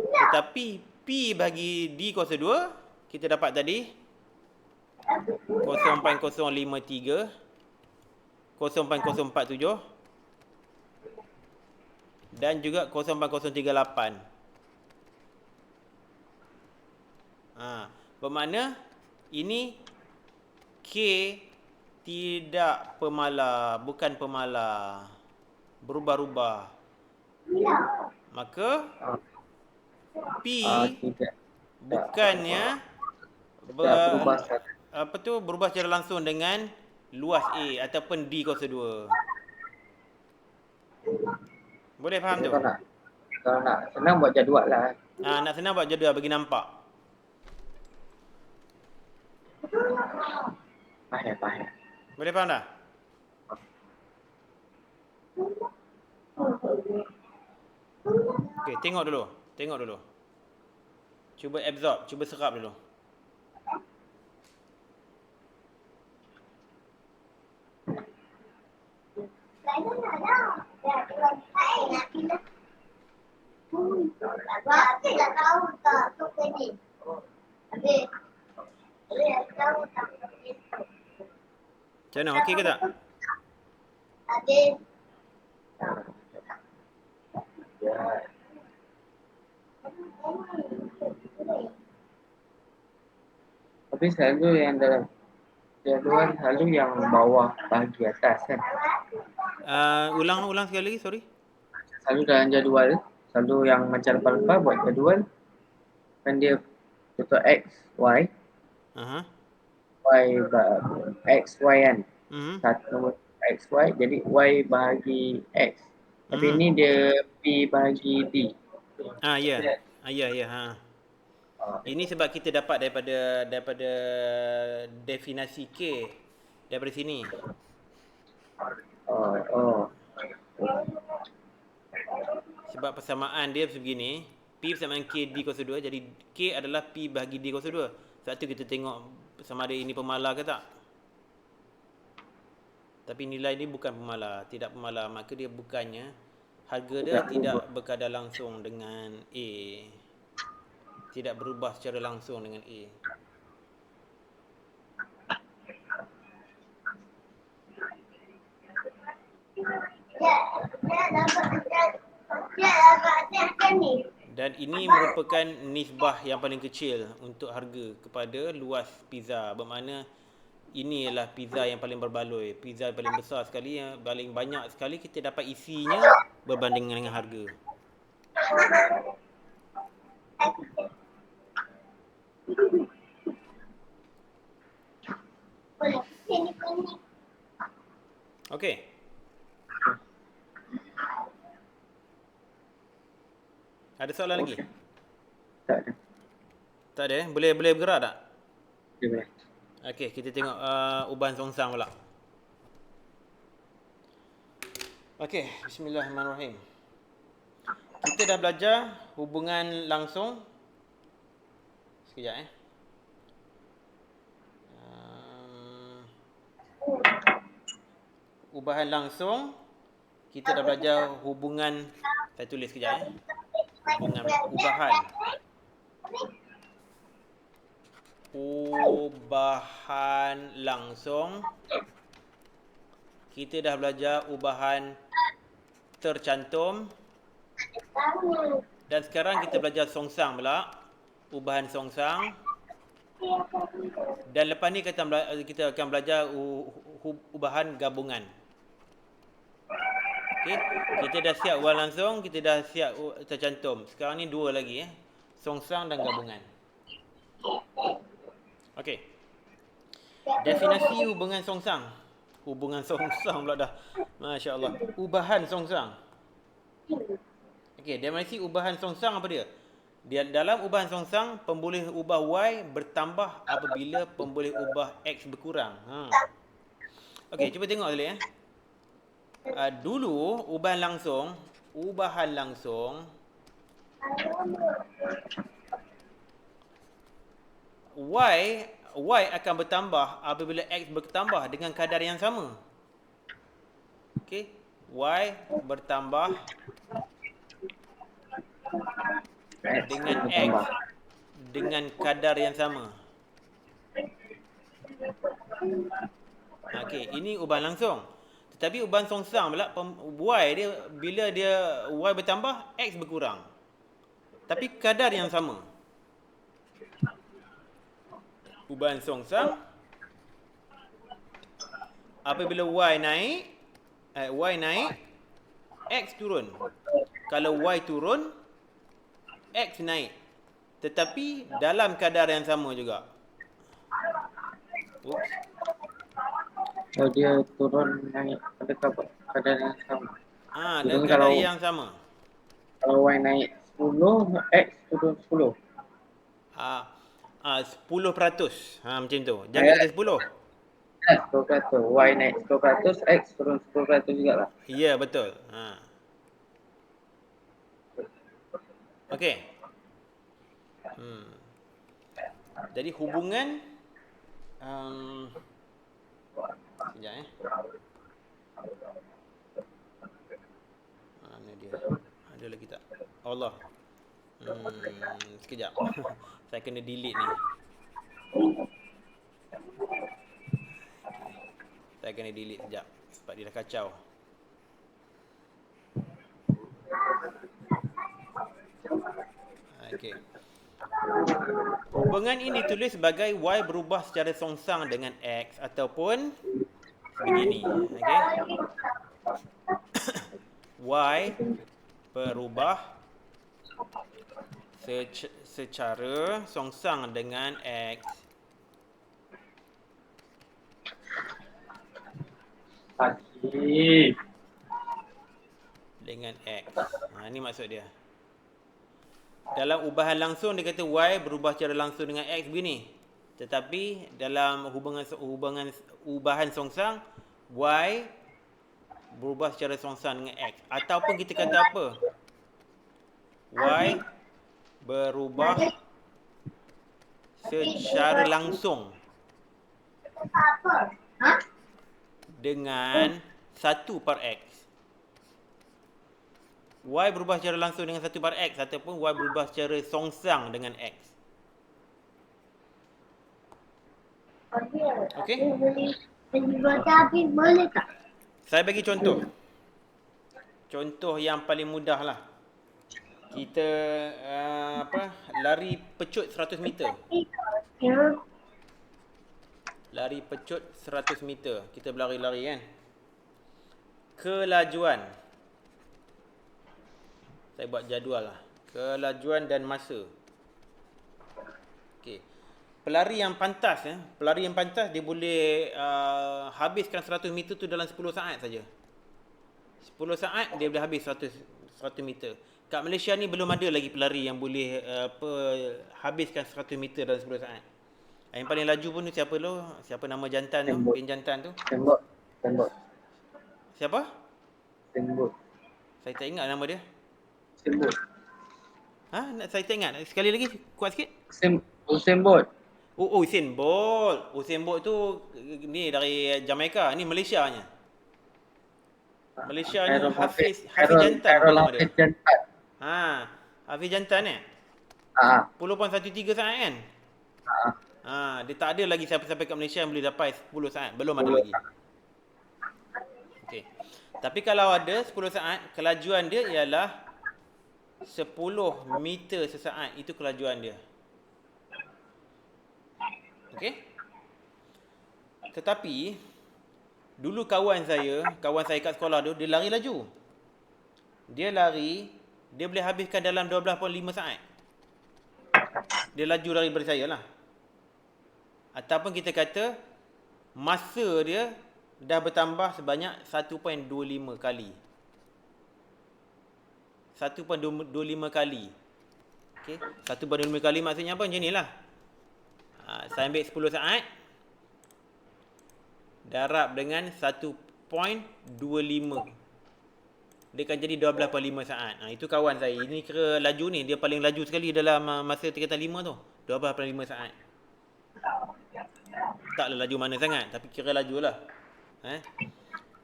Tetapi P bagi D kuasa 2 kita dapat tadi 04053, 04047 dan juga 04038. Bermakna ini K tidak pemalar, bukan pemalar, berubah-ubah. Maka P bukannya berubah secara langsung dengan luas A ataupun D kuasa 2. Boleh faham tu? Kalau nak senang buat jadual lah. Nak senang buat jadual bagi nampak. Faham. Boleh faham tak? Okey, tengok dulu. Cuba absorb, cuba serap dulu. Macam mana? Okey ke tak? Tapi selalu yang dalam jadual selalu yang bawah bagi atas kan. Ulang sekali lagi, sorry. Selalu dalam jadual, selalu yang macam lepas buat jadual kan dia contoh X, Y, Aha. X, Y kan. Mhm. Satu nombor X, Y, jadi Y bahagi X. Tapi Mhm. ni dia P bahagi D. Ya. Ya. Ha. Ini sebab kita dapat daripada definisi K daripada sini. Oh. Sebab persamaan dia sebegini, P persamaan K D kuasa 2, jadi K adalah P bahagi D kuasa 2. Sebab tu kita tengok sama ada ini pemalar ke tak. Tapi nilai ni bukan pemalar, tidak pemalar, maka dia bukannya harga dia tidak berkadar langsung dengan A. Tidak berubah secara langsung dengan A. Dia dapat atas ni. Dan ini merupakan nisbah yang paling kecil untuk harga kepada luas pizza. Bermakna ini ialah pizza yang paling berbaloi. Pizza yang paling besar sekali, yang paling banyak sekali kita dapat isinya berbanding dengan harga. Boleh. Sini kuning. Okey. Ada soalan lagi? Tak ada. Tak ada. Boleh bergerak tak? Dia boleh. Okey, kita tengok uban songsang pula. Okey, bismillahirrahmanirrahim. Kita dah belajar hubungan langsung. Sekejap ubahan langsung. Kita dah belajar hubungan, saya tulis sekejap hubungan ubahan langsung. Kita dah belajar ubahan tercantum. Dan sekarang kita belajar songsang pula. Ubahan songsang. Dan lepas ni kita akan belajar ubahan gabungan. Okey, kita dah siap ubahan langsung, kita dah siap tercantum. Sekarang ni dua lagi songsang dan gabungan. Okey. Definisi hubungan songsang. Hubungan songsang pula dah. Masya-Allah. Ubahan songsang. Okey, definisi ubahan songsang apa dia? Dia dalam ubahan songsang, pemboleh ubah Y bertambah apabila pemboleh ubah X berkurang. Okey, cuba tengok dulu dulu ubahan langsung Y akan bertambah apabila X bertambah dengan kadar yang sama. Okey, Y bertambah dengan X dengan kadar yang sama. Okey, ini ubahan langsung. Tetapi ubahan songsang pula Y dia bila dia Y bertambah, X berkurang. Tapi kadar yang sama. Ubahan songsang apabila Y naik, X turun. Kalau Y turun, X naik. Tetapi dalam kadar yang sama juga. Oops. Oh, dia turun naik pada kadar yang sama. Dalam kadar yang sama. Kalau Y naik 10, X turun 10. 10%. Macam tu. Jangan kata 10. 10%. Y naik 10%, X turun 10% juga lah. Ya, betul. Okey. Jadi hubungan sekejap mana dia? Ada lagi tak? Allah. Sekejap. Saya kena delete ni. Saya kena delete sekejap sebab dia dah kacau. Okey. Hubungan ini ditulis sebagai Y berubah secara songsang dengan X ataupun begini. Okey. Y berubah secara songsang dengan X. Dengan X. Ini maksud dia. Dalam ubahan langsung dia kata Y berubah secara langsung dengan X begini. Tetapi dalam ubahan songsang Y berubah secara songsang dengan X. Ataupun kita kata apa? Y berubah secara langsung dengan 1/X. Y berubah secara langsung dengan 1/X ataupun Y berubah secara songsang dengan X. Okey? Boleh tak? Saya bagi contoh. Contoh yang paling mudah lah. Kita lari pecut 100 meter. Lari pecut 100 meter. Kita berlari-lari kan. Kelajuan. Saya buat jadual lah. Kelajuan dan masa. Okey. Pelari yang pantas dia boleh habiskan 100 meter tu dalam 10 saat saja. 10 saat dia boleh habis 100 meter. Kat Malaysia ni belum ada lagi pelari yang boleh habiskan 100 meter dalam 10 saat. Yang paling laju pun tu siapa tu? Siapa nama jantan tu? Pin jantan tu? Tembok. Siapa? Tembok. Saya tak ingat nama dia. Tembok. Saya tak ingat. Sekali lagi, kuat sikit. Usain Bolt. Usain Bolt. Usain Bolt tu ni dari Jamaica. Ni Malaysianya. Malaysia ni Hafiz Jantan nama dia. Hafiz Jantan ni. 10.13 saat kan? Dia tak ada lagi siapa-siapa kat Malaysia yang boleh dapat 10 saat. Belum ada lagi. Okey. Tapi kalau ada 10 saat, kelajuan dia ialah 10 meter sesaat. Itu kelajuan dia. Okey? Tetapi dulu kawan saya kat sekolah tu, dia lari laju. Dia boleh habiskan dalam 12.5 saat. Dia laju daripada saya lah. Ataupun kita kata masa dia dah bertambah sebanyak 1.25 kali. 1.25 kali. Okey, 1.25 kali maksudnya apa? Macam inilah. Saya ambil 10 saat darab dengan 1.25. Dia akan jadi 12.5 saat. Itu kawan saya. Ini kira laju ni. Dia paling laju sekali dalam masa tingkatan 5 tu. 12.5 saat. Taklah laju mana sangat. Tapi kira laju lah.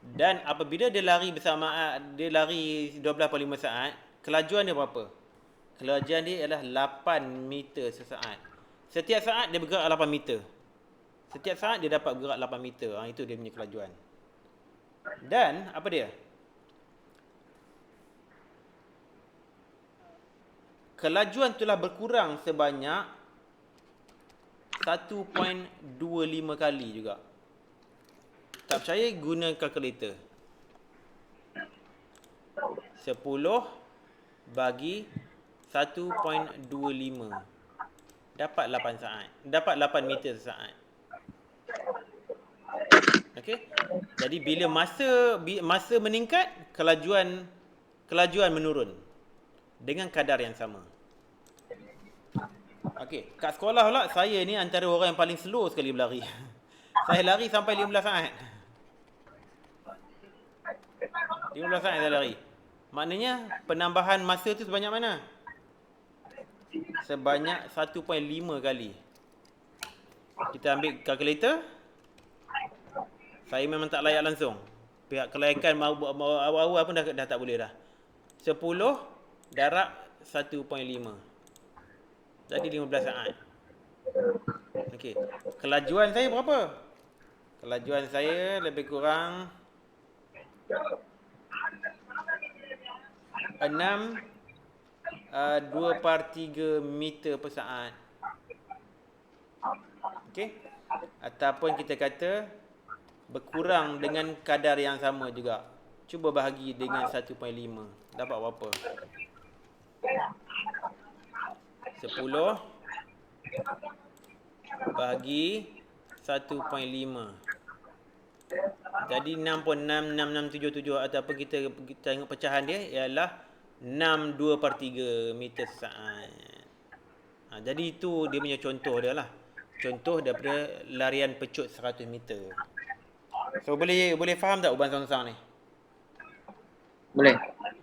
Dan apabila dia lari 12.5 saat. Kelajuan dia berapa? Kelajuan dia ialah 8 meter sesaat. Setiap saat dia bergerak 8 meter. Setiap saat dia dapat bergerak 8 meter. Itu dia punya kelajuan. Dan apa dia? Kelajuan telah berkurang sebanyak 1.25 kali juga. Tak percaya, guna kalkulator. 10 bagi 1.25. Dapat 8 saat. Dapat 8 meter sesaat. Okey. Jadi bila masa meningkat, kelajuan menurun dengan kadar yang sama. Okey, kat sekolah pula saya ni antara orang yang paling slow sekali berlari. Saya lari sampai 15 saat. 15 saat saya lari. Maknanya penambahan masa tu sebanyak mana? Sebanyak 1.5 kali. Kita ambil kalkulator. Saya memang tak layak langsung. Pihak kelayakan awal-awal pun dah tak boleh dah. 10 darab 1.5. Jadi 15 saat. Okey. Kelajuan saya berapa? Kelajuan saya lebih kurang 6 2/3 meter per saat. Okey. Ataupun kita kata berkurang dengan kadar yang sama juga. Cuba bahagi dengan 1.5. Dapat berapa? 10 bahagi 1.5. Jadi 6.66677 ataupun kita tengok pecahan dia ialah 6/2/3 meter saat. Jadi itu dia punya contoh dia lah. Contoh daripada larian pecut 100 meter. So boleh faham tak uban songsang ni? Boleh.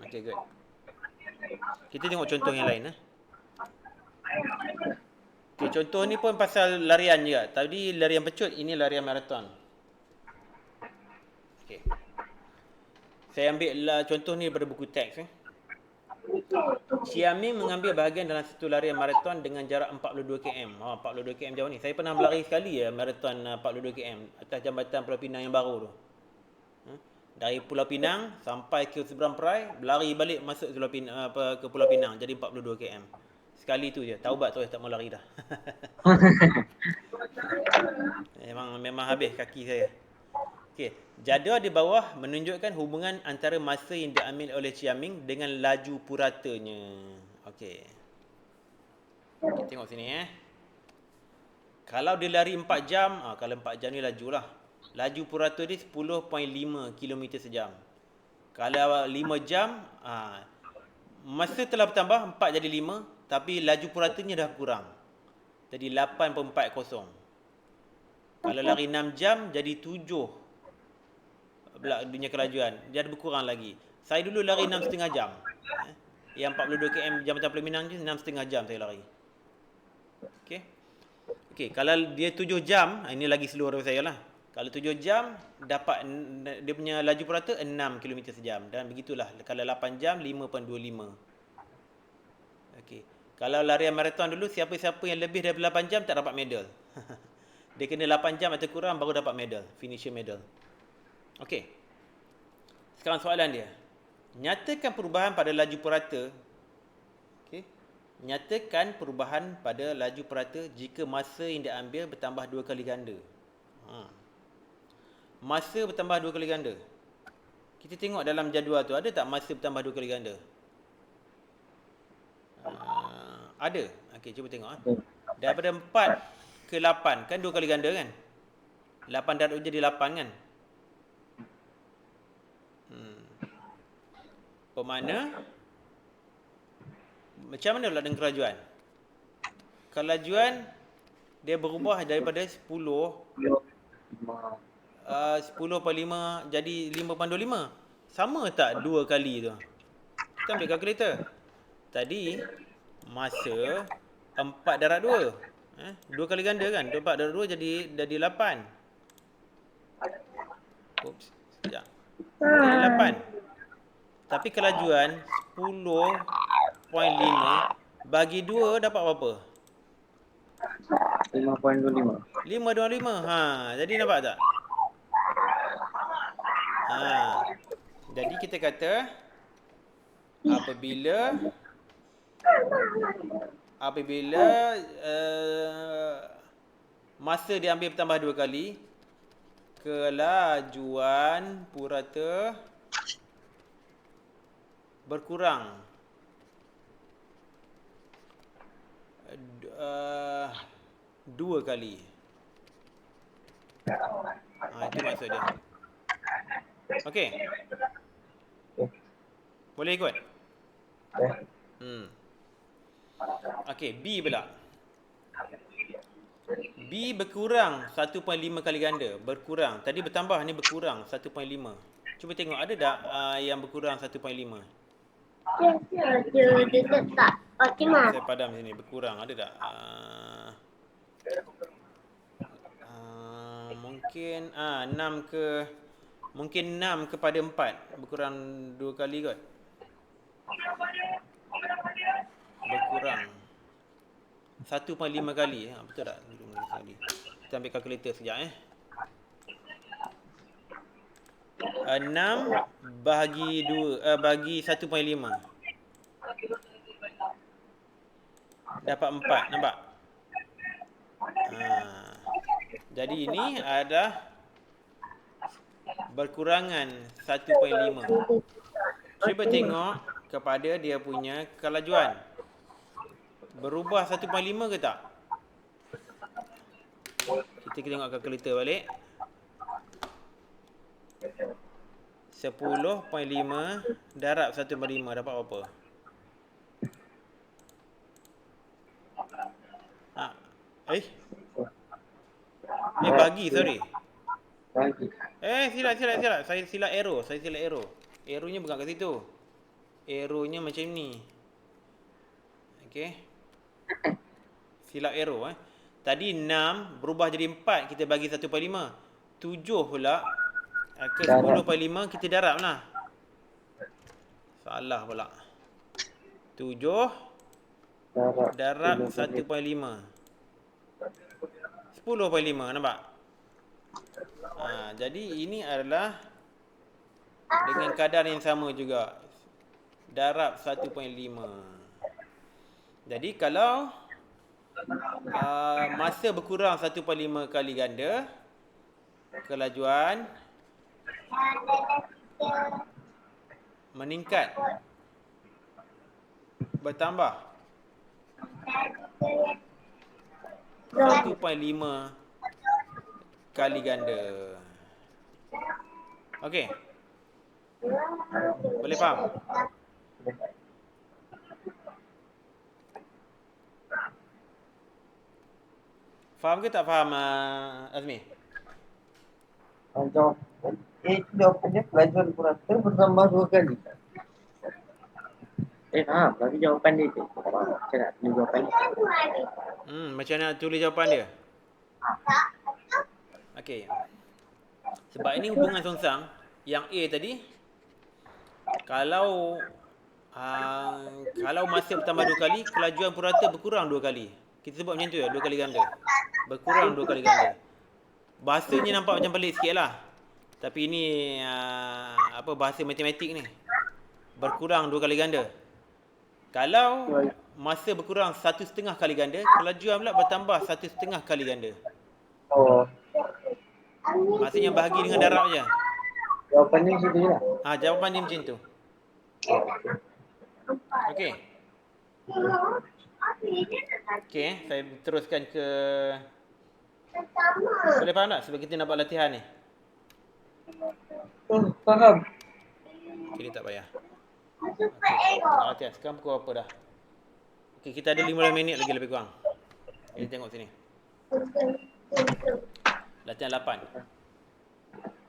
Okay, good. Kita tengok contoh yang lain. Okay, contoh ni pun pasal larian juga. Tadi larian pecut, ini larian maraton. Okay. Saya ambil contoh ni daripada buku teks. Xiaming mengambil bahagian dalam satu larian maraton dengan jarak 42 km. 42 km jauh ni. Saya pernah berlari sekali maraton 42 km atas jambatan Pulau Pinang yang baru tu. Dari Pulau Pinang sampai ke seberang perai, berlari balik masuk ke Pulau Pinang, jadi 42 km. Sekali tu je. Taubat terus tak mau lari dah. memang habis kaki saya. Okey, jadual di bawah menunjukkan hubungan antara masa yang diambil oleh Xiaming dengan laju puratanya. Okey. Kita tengok sini Kalau dia lari 4 jam, kalau 4 jam ni lajulah. Laju purata dia 10.5 km sejam. Kalau 5 jam, masa telah bertambah 4 jadi 5, tapi laju puratanya dah kurang. Jadi 8.40. Kalau lari 6 jam jadi 7 dunia kelajuan, dia ada berkurang lagi. Saya dulu lari 6,5 jam. Yang 42 km jambatan Pulau Pinang je 6,5 jam saya lari. Okey, kalau dia 7 jam, ini lagi slow daripada saya lah. Kalau 7 jam dapat dia punya laju purata 6 km sejam, dan begitulah kalau 8 jam 5.25. Okey. Kalau larian maraton dulu, siapa-siapa yang lebih daripada 8 jam tak dapat medal. Dia kena 8 jam atau kurang baru dapat medal, finisher medal. Okey. Sekarang soalan dia. Nyatakan perubahan pada laju purata. Okey. Nyatakan perubahan pada laju purata jika masa yang diambil bertambah 2 kali ganda. Masa bertambah 2 kali ganda. Kita tengok dalam jadual tu, ada tak masa bertambah 2 kali ganda? Ada. Okey, cuba tengok. Daripada 4 ke 8, kan 2 kali ganda kan? 8 darab 2 jadi 8 kan? Bermakna macam mana pula dengan kelajuan? Kelajuan dia berubah daripada 10 10/5 jadi 5.25. Sama tak 2 kali tu? Kita ambil kalkulator. Tadi masa 4 darab 2. 2 kali ganda kan? 4 darab 2 jadi 8. Oops, sekejap. Jadi 8. Tapi kelajuan 10.5 bagi 2 dapat berapa? 5.25. 5.25. Jadi nampak tak? Jadi kita kata apabila masa diambil bertambah 2 kali, kelajuan purata berkurang 2 kali. Itu maksud dia. Okey. Boleh ikut? Okey, B pula. B berkurang 1.5 kali ganda. Berkurang. Tadi bertambah, ni berkurang 1.5. Cuba tengok ada tak yang berkurang 1.5? Dia tak. Saya padam sini. Berkurang. Ada tak? Mungkin 6 ke... Mungkin 6 kepada 4. Berkurang 2 kali kot. Berkurang 1.5 kali. Betul tak? Kita ambil kalkulator sekejap 6 bahagi 2 bagi 1.5. dapat 4. Nampak? Jadi ini ada berkurangan 1.5. Cuba tengok kepada dia punya kelajuan. Berubah 1.5 ke tak? Kita tengok kalkulator balik. 10.5 darab 1.5 dapat berapa? Bagi, sorry. Bagi. Silap. Saya silap arrow. Arrow-nya bukan kat situ. Arrow-nya macam ni. Okey. Silap arrow Tadi 6 berubah jadi 4, kita bagi 1/5. 7 pula ke 10/5 kita darab lah. Salah pula. 7 darab 1/5. 10/5, nampak? Jadi ini adalah dengan kadar yang sama juga. Darab 1.5. Jadi kalau masa berkurang 1/5 kali ganda, kelajuan meningkat, bertambah 1.5 kali ganda. Okey. Boleh faham? Faham ke tak faham, Azmi? Jawapannya kelajuan purata bertambah 2 kali. Bagi jawapan dia tu. Macam nak tulis jawapan dia. Macam nak tulis jawapan dia? Okey. Sebab ini hubungan songsang. Yang A tadi, kalau masa bertambah 2 kali, kelajuan purata berkurang 2 kali. Kita sebut macam tu ya, 2 kali ganda. Berkurang 2 kali ganda. Bahasanya nampak macam pelik sikit lah. Tapi ini bahasa matematik ni. Berkurang 2 kali ganda. Kalau masa berkurang 1,5 kali ganda, kelajuan pula bertambah 1,5 kali ganda. Maksudnya bahagi dengan darab je. Jawapan ni macam tu lah. Jawapan dia macam tu. Okey. Okey, saya teruskan ke... Boleh faham tak sebab kita nak buat latihan ni? Faham. Okey, tak payah. Okey, nak latihan. Sekarang pukul apa dah? Okey, kita ada 15 minit lagi lebih kurang. Kita tengok sini. Latihan 8.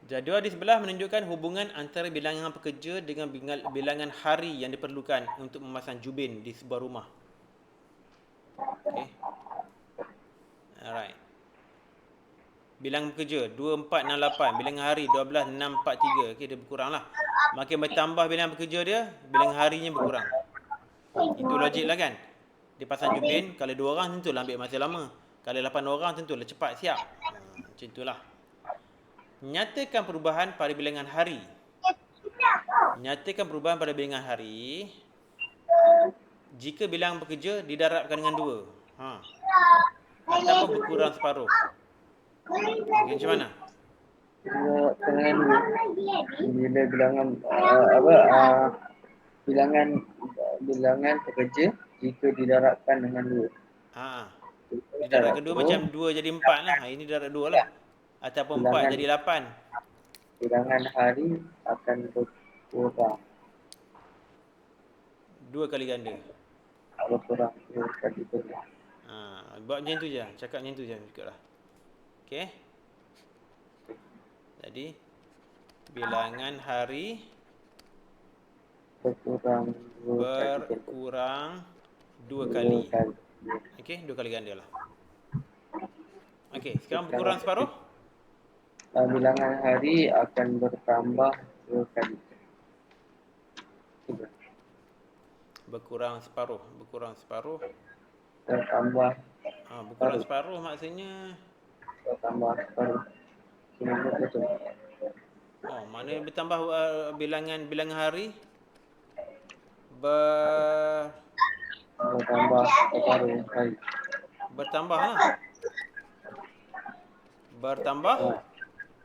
Jadual di sebelah menunjukkan hubungan antara bilangan pekerja dengan bilangan hari yang diperlukan untuk memasang jubin di sebuah rumah. Okey. Alright. Bilangan pekerja 2468, bilangan hari 12643. Okey, dia berkurang lah. Makin bertambah bilangan pekerja dia, bilangan harinya berkurang. Itu logik lah kan? Dia pasang jubin, kalau 2 orang tentulah ambil masa lama. Kalau 8 orang tentulah cepat siap. Macam itulah. Nyatakan perubahan pada bilangan hari. Nyatakan perubahan pada bilangan hari jika bilangan pekerja didarabkan dengan 2. Ataupun berkurang separuh. Okay, macam mana? Bila bilangan pekerja jika didarabkan dengan 2. Didarabkan 2 macam 2 jadi 4 lah. Ini didarab 2 lah. Ataupun 4 jadi 8. Bilangan hari akan berkurang 2 kali ganda. Berkurang 2 kali ganda. Buat macam tu je. Cakap macam tu je juga lah. Okey. Jadi bilangan hari berkurang 2 kali. Okey, 2 kali ganda lah. Okey, sekarang berkurang separuh. Bilangan hari akan bertambah 2 kali. Berkurang separuh. Bertambah. Berkurang separuh maksudnya Bertambah separuh. mana bertambah bilangan hari Bertambah separuh kali. Bertambah lah. Bertambah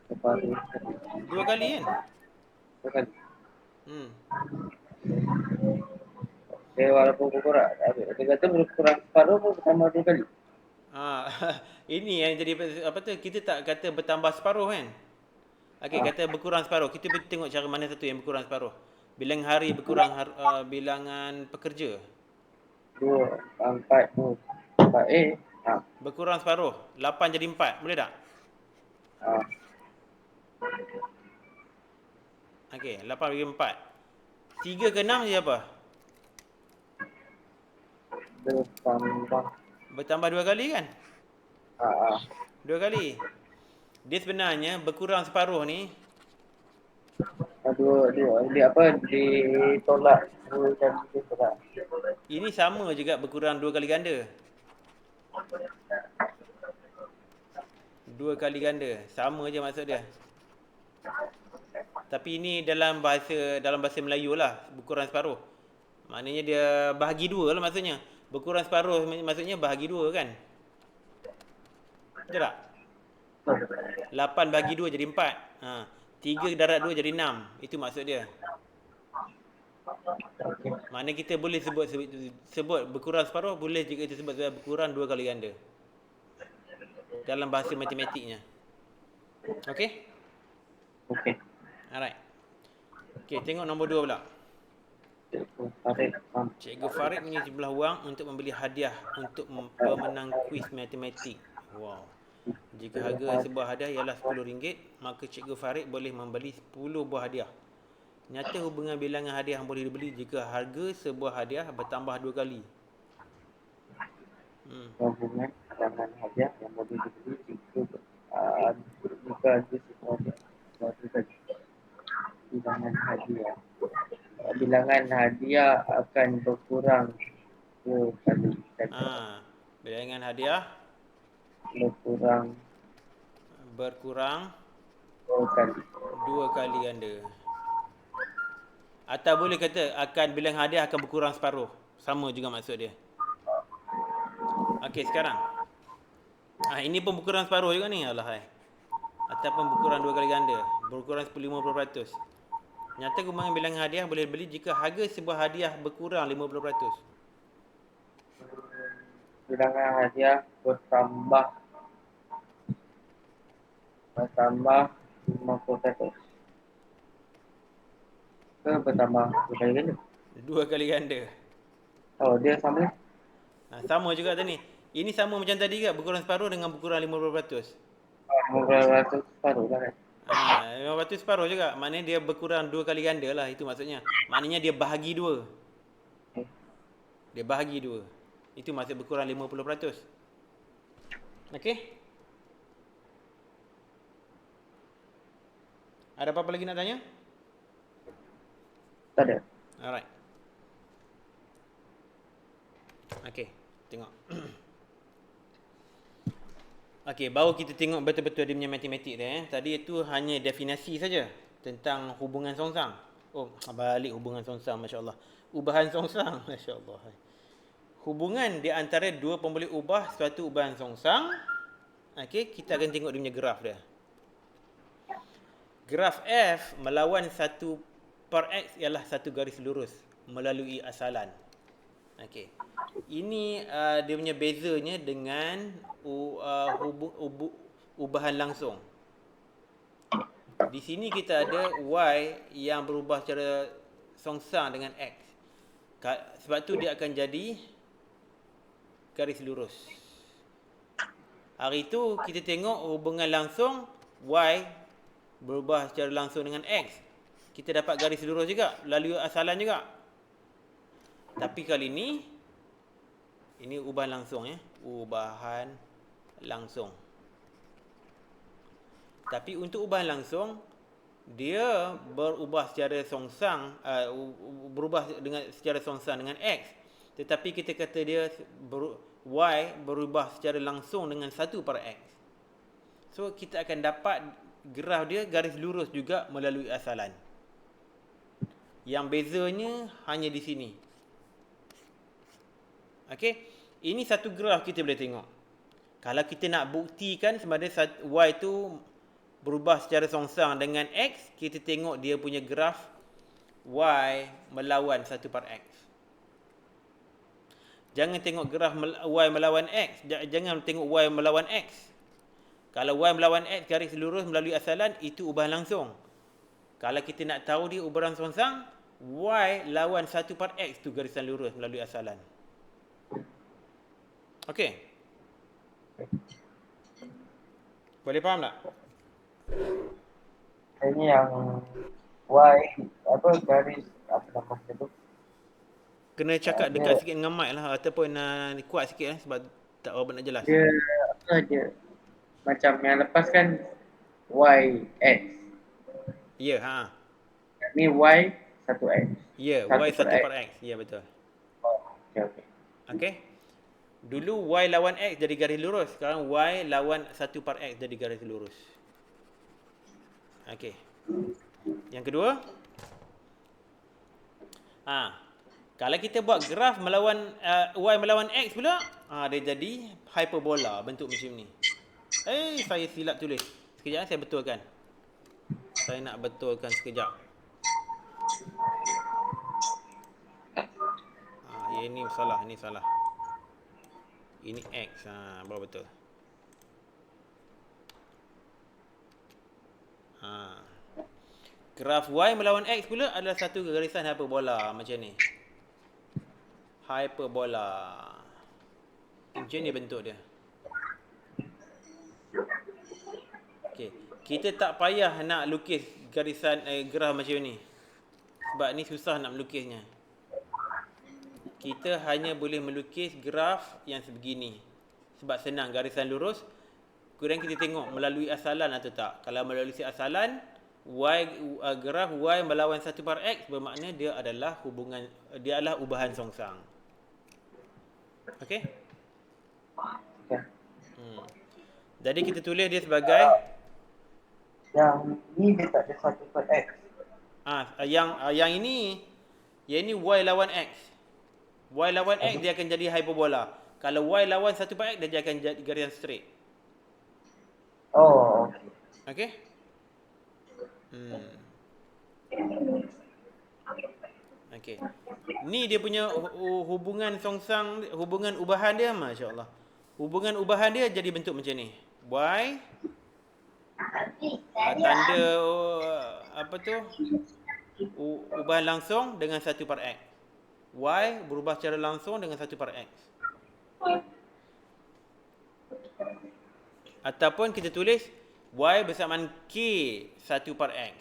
Separuh kali. 2 kali kan? Dua kali. Hmm. Dia walaupun berkurang, dia kata berkurang separuh pun bertambah 2 kali. Ini yang jadi apa tu, kita tak kata bertambah separuh kan? Okey, kata berkurang separuh. Kita tengok cara mana satu yang berkurang separuh. Bilangan hari berkurang bilangan pekerja. 2, 4, 2. 4, Berkurang separuh. 8 jadi 4. Boleh tak? ah, Okey, 8 bagi 4. 3 ke 6 je apa? bertambah. Bertambah 2 kali kan? Ah, 2 kali. Dia sebenarnya berkurang separuh ni. dua, dia apa, ditolak 2 kali ditolak. Ini sama juga berkurang 2 kali ganda. 2 kali ganda. Sama je maksud dia. Tapi ini dalam bahasa Melayu lah, berkurang separuh. Maknanya dia bahagi 2 lah maksudnya. Berkurang separuh maksudnya bahagi 2 kan? Betul tak? 8 bagi 2 jadi 4. 3 darab 2 jadi 6. Itu maksud dia. Maknanya kita boleh sebut berkurang separuh, boleh juga kita sebut berkurang 2 kali ganda. Dalam bahasa matematiknya. Okey? Okey. Alright. Okey, tengok nombor 2 pula. Cikgu Farid punya jumlah wang untuk membeli hadiah untuk pemenang kuis matematik. Wow. Jika harga sebuah hadiah ialah RM10, maka Cikgu Farid boleh membeli 10 buah hadiah. Nyata hubungan bilangan hadiah yang boleh dibeli jika harga sebuah hadiah bertambah 2 kali. Hubungan bilangan hadiah yang boleh dibeli jika harga sebuah hadiah bertambah 2 kali. Bilangan hadiah akan berkurang 2 kali. Bilangan hadiah berkurang 2 kali ganda. Atau boleh kata bilangan hadiah akan berkurang separuh. Sama juga maksud dia. Okey, sekarang. Ini pun berkurang separuh juga ni. Alahai. Ataupun berkurang 2 kali ganda. Berkurang 50%. Nyata hubungan bilangan hadiah boleh beli jika harga sebuah hadiah berkurang 50%. Bilangan hadiah bertambah 50%. Ke bertambah 2 kali ganda? 2 kali ganda. Oh, dia sama. Sama juga tadi. Ini sama macam tadi ke? Berkurang separuh dengan berkurang 50%. 50% separuh lah kan? 50% separuh juga. Maknanya dia berkurang 2 kali ganda lah. Itu maksudnya. Maknanya dia bahagi 2. Dia bahagi 2. Itu maksud berkurang 50%. Okey? Ada apa-apa lagi nak tanya? Tak ada. Alright. Okey, tengok. Okey, baru kita tengok betul-betul dia punya matematik dia. Tadi itu hanya definisi saja tentang hubungan songsang. Oh, balik hubungan songsang, masya-Allah. Ubahan songsang, masya-Allah. Hubungan di antara dua pemboleh ubah suatu ubahan songsang. Okey, kita akan tengok dia punya graf dia. Graf F melawan 1/x ialah satu garis lurus melalui asalan. Okey. Ini dia punya bezanya dengan ubahan langsung. Di sini kita ada y yang berubah secara songsang dengan x. Sebab tu dia akan jadi garis lurus. Hari tu kita tengok hubungan langsung y berubah secara langsung dengan x. Kita dapat garis lurus juga, melalui asalan juga. Tapi kali ini ubahan langsung ya, ubahan langsung. Tapi untuk ubahan langsung dia berubah secara songsang, secara songsang dengan x. Tetapi kita kata dia y berubah secara langsung dengan 1/x. So kita akan dapat graf dia garis lurus juga melalui asalan. Yang bezanya hanya di sini. Okey. Ini satu graf kita boleh tengok. Kalau kita nak buktikan sama ada y tu berubah secara songsang dengan x, kita tengok dia punya graf y melawan 1 par x. Jangan tengok graf y melawan x, jangan tengok y melawan x. Kalau y melawan x garis lurus melalui asalan, itu ubahan langsung. Kalau kita nak tahu dia ubahan songsang, y lawan 1 par x tu garisan lurus melalui asalan. Okey. Boleh faham tak? Ini yang Y apa garis apa nama tu? Kena cakap dekat sikit dengan mic lah, ataupun kuat sikit lah, sebab tak berapa nak jelas. Dia apa dia? Macam yang lepas kan Y X. Ya, ha. Ni Y 1X. Ya, y 1 par x. Ya, betul. Okey okey. Okey. Dulu y lawan x jadi garis lurus, sekarang y lawan 1 par x jadi garis lurus. Okey. Yang kedua, kalau kita buat graf melawan y melawan x pula, dia jadi hyperbola, bentuk macam ni. Saya silap tulis. Sekejap saya betulkan. Saya nak betulkan sekejap. Ini salah, ini salah. Ini x, baru betul. Graf y melawan x pula adalah satu garisan hyperbola macam ni. Hyperbola. Macam ni bentuk dia. Okey, kita tak payah nak lukis garisan graf macam ni. Sebab ni susah nak melukisnya. Kita hanya boleh melukis graf yang sebegini. Sebab senang, garisan lurus. Kemudian kita tengok melalui asalan atau tak. Kalau melalui asalan, graf y melawan 1 par x bermakna dia adalah ubahan songsang. Okey? Jadi kita tulis dia sebagai yang ni dia tak ada 1 per x. Yang ini y lawan x. Y lawan x dia akan jadi hyperbola. Kalau y lawan 1 par x dia akan jadi garisan straight. Oh, okey. Okey? Okey. Ni dia punya hubungan songsang, hubungan ubahan dia, masya-Allah. Hubungan ubahan dia jadi bentuk macam ni. Y tanda apa tu? Ubahan langsung dengan 1 par x. Y berubah secara langsung dengan 1 par x. Ataupun kita tulis y bersamaan k 1 par x.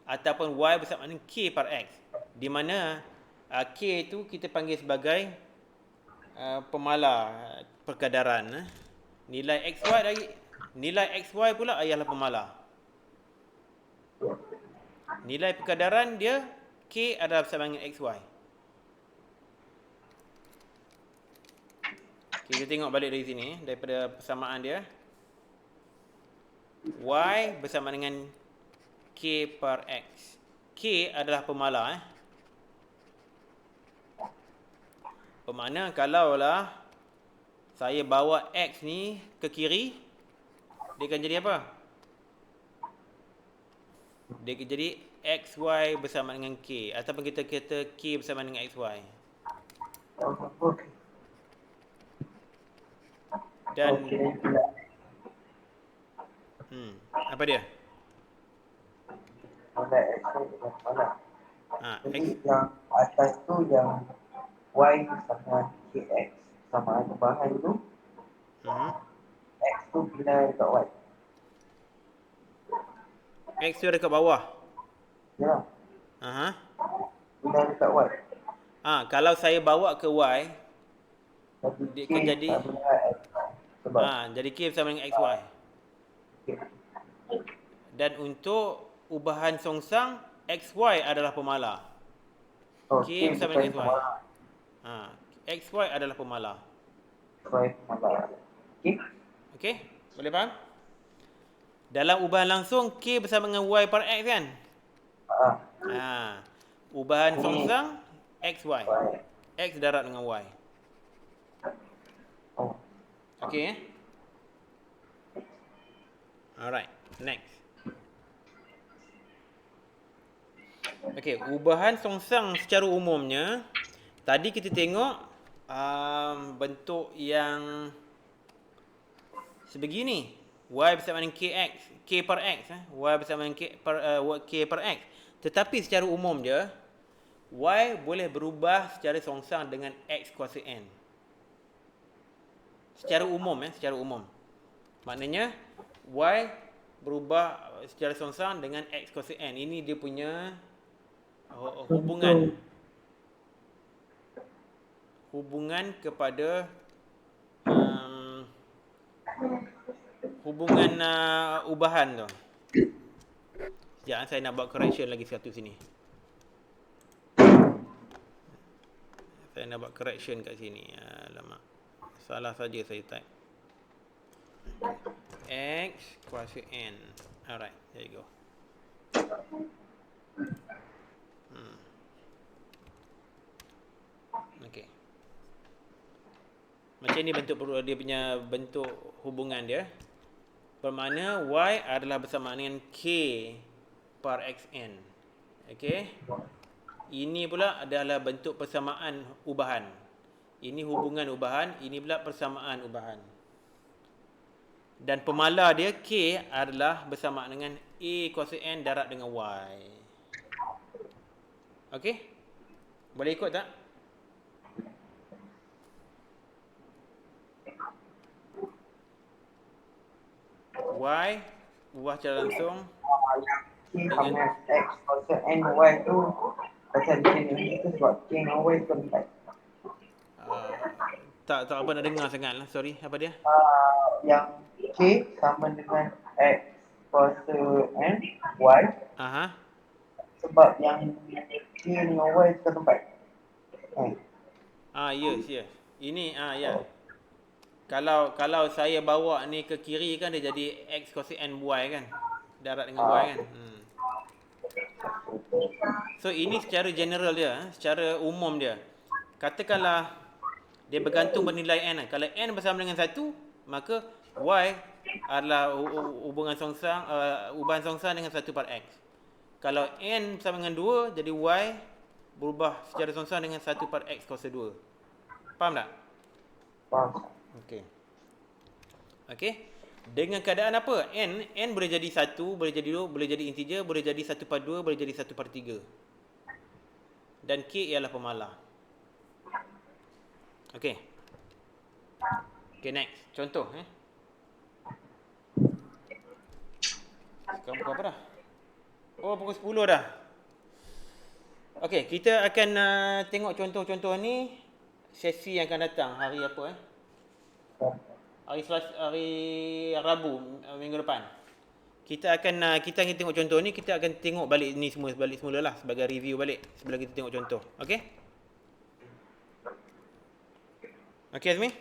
Ataupun y bersamaan k par x. Di mana k itu kita panggil sebagai pemala perkadaran. Nilai xy pula ialah pemala. Nilai perkadaran dia k adalah bersama dengan xy. Kita tengok balik dari sini, daripada persamaan dia. Y bersama dengan k par x. K adalah pemala. Bermakna kalaulah saya bawa x ni ke kiri, dia akan jadi apa? Dia akan jadi xy bersama dengan k. Ataupun kita kata k bersama dengan xy. Dan apa dia? Mana x dengan mana? Jadi X. yang atas tu yang y sama kx sama ubahan tu. X tu bila dekat y. X tu ada kat bawah. Ya. Bila dekat y. Kalau saya bawa ke y, dia akan jadi jadi k bersama dengan xy. Dan untuk ubahan songsang, xy adalah pemala. K bersama dengan xy. Xy adalah pemala. Okey? Boleh faham? Dalam ubahan langsung, k bersama dengan y par x kan? Ubahan songsang, xy. X darat dengan y. Okey. Alright, next. Okey, ubahan songsang secara umumnya tadi kita tengok bentuk yang sebegini. Y bersama dengan kx, k per x, y bersama dengan k per x. Tetapi secara umum dia, y boleh berubah secara songsang dengan x kuasa n. Secara umum secara umum. Maknanya y berubah secara songsang dengan x kuasa n. Ini dia punya hubungan kepada hubungan ubahan tu. Sekejap, saya nak buat correction lagi satu sini. Saya nak buat correction kat sini. Alamak. Salah saja saya type. X kuasa N. Alright, there you go. Okay. Macam ni bentuk dia punya bentuk hubungan dia. Bermakna Y adalah bersamaan dengan K per XN. Okay. Ini pula adalah bentuk persamaan ubahan. Ini hubungan ubahan, ini pula persamaan ubahan. Dan pemala dia K adalah bersamaan dengan A kuasa N darab dengan Y. Okey? Boleh ikut tak? Y ubah secara langsung Dengan X kuasa N Y tu pasal chain ni tu sebab chain Y tu tempat. tak apa nak dengar sangat lah. Sorry, apa dia? Yang K sama dengan X kuasa N Y. Aha. Sebab yang K dengan Y tu tempat. Yes. Ini ya. Kalau saya bawa ni ke kiri kan dia jadi X kuasa N Y kan. Darab dengan Y kan. So ini secara general dia, secara umum dia. Katakanlah dia bergantung bernilai N. Kalau N bersama dengan 1, maka Y adalah hubungan songsang, ubahan songsang dengan 1 per X. Kalau N bersama dengan 2, jadi Y berubah secara songsang dengan 1 per X kuasa 2. Faham tak? Faham. Okey. Dengan keadaan apa? N boleh jadi 1, boleh jadi 2, boleh jadi integer, boleh jadi 1 per 2, boleh jadi 1 per 3. Dan K ialah pemalah. Okey. Okay, next. Contoh. Sekarang pukul apa dah? Oh, pukul 10 dah. Okey, kita akan tengok contoh-contoh ni sesi yang akan datang. Hari apa Hari Rabu minggu depan. Kita akan tengok contoh ni, kita akan tengok balik ni balik semula lah sebagai review balik sebelum kita tengok contoh. Okey? Okey Azmi?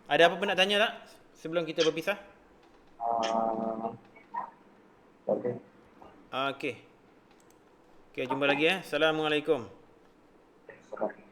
Ada apa-apa nak tanya tak sebelum kita berpisah? Okey. Okey, jumpa lagi Assalamualaikum. Assalamualaikum.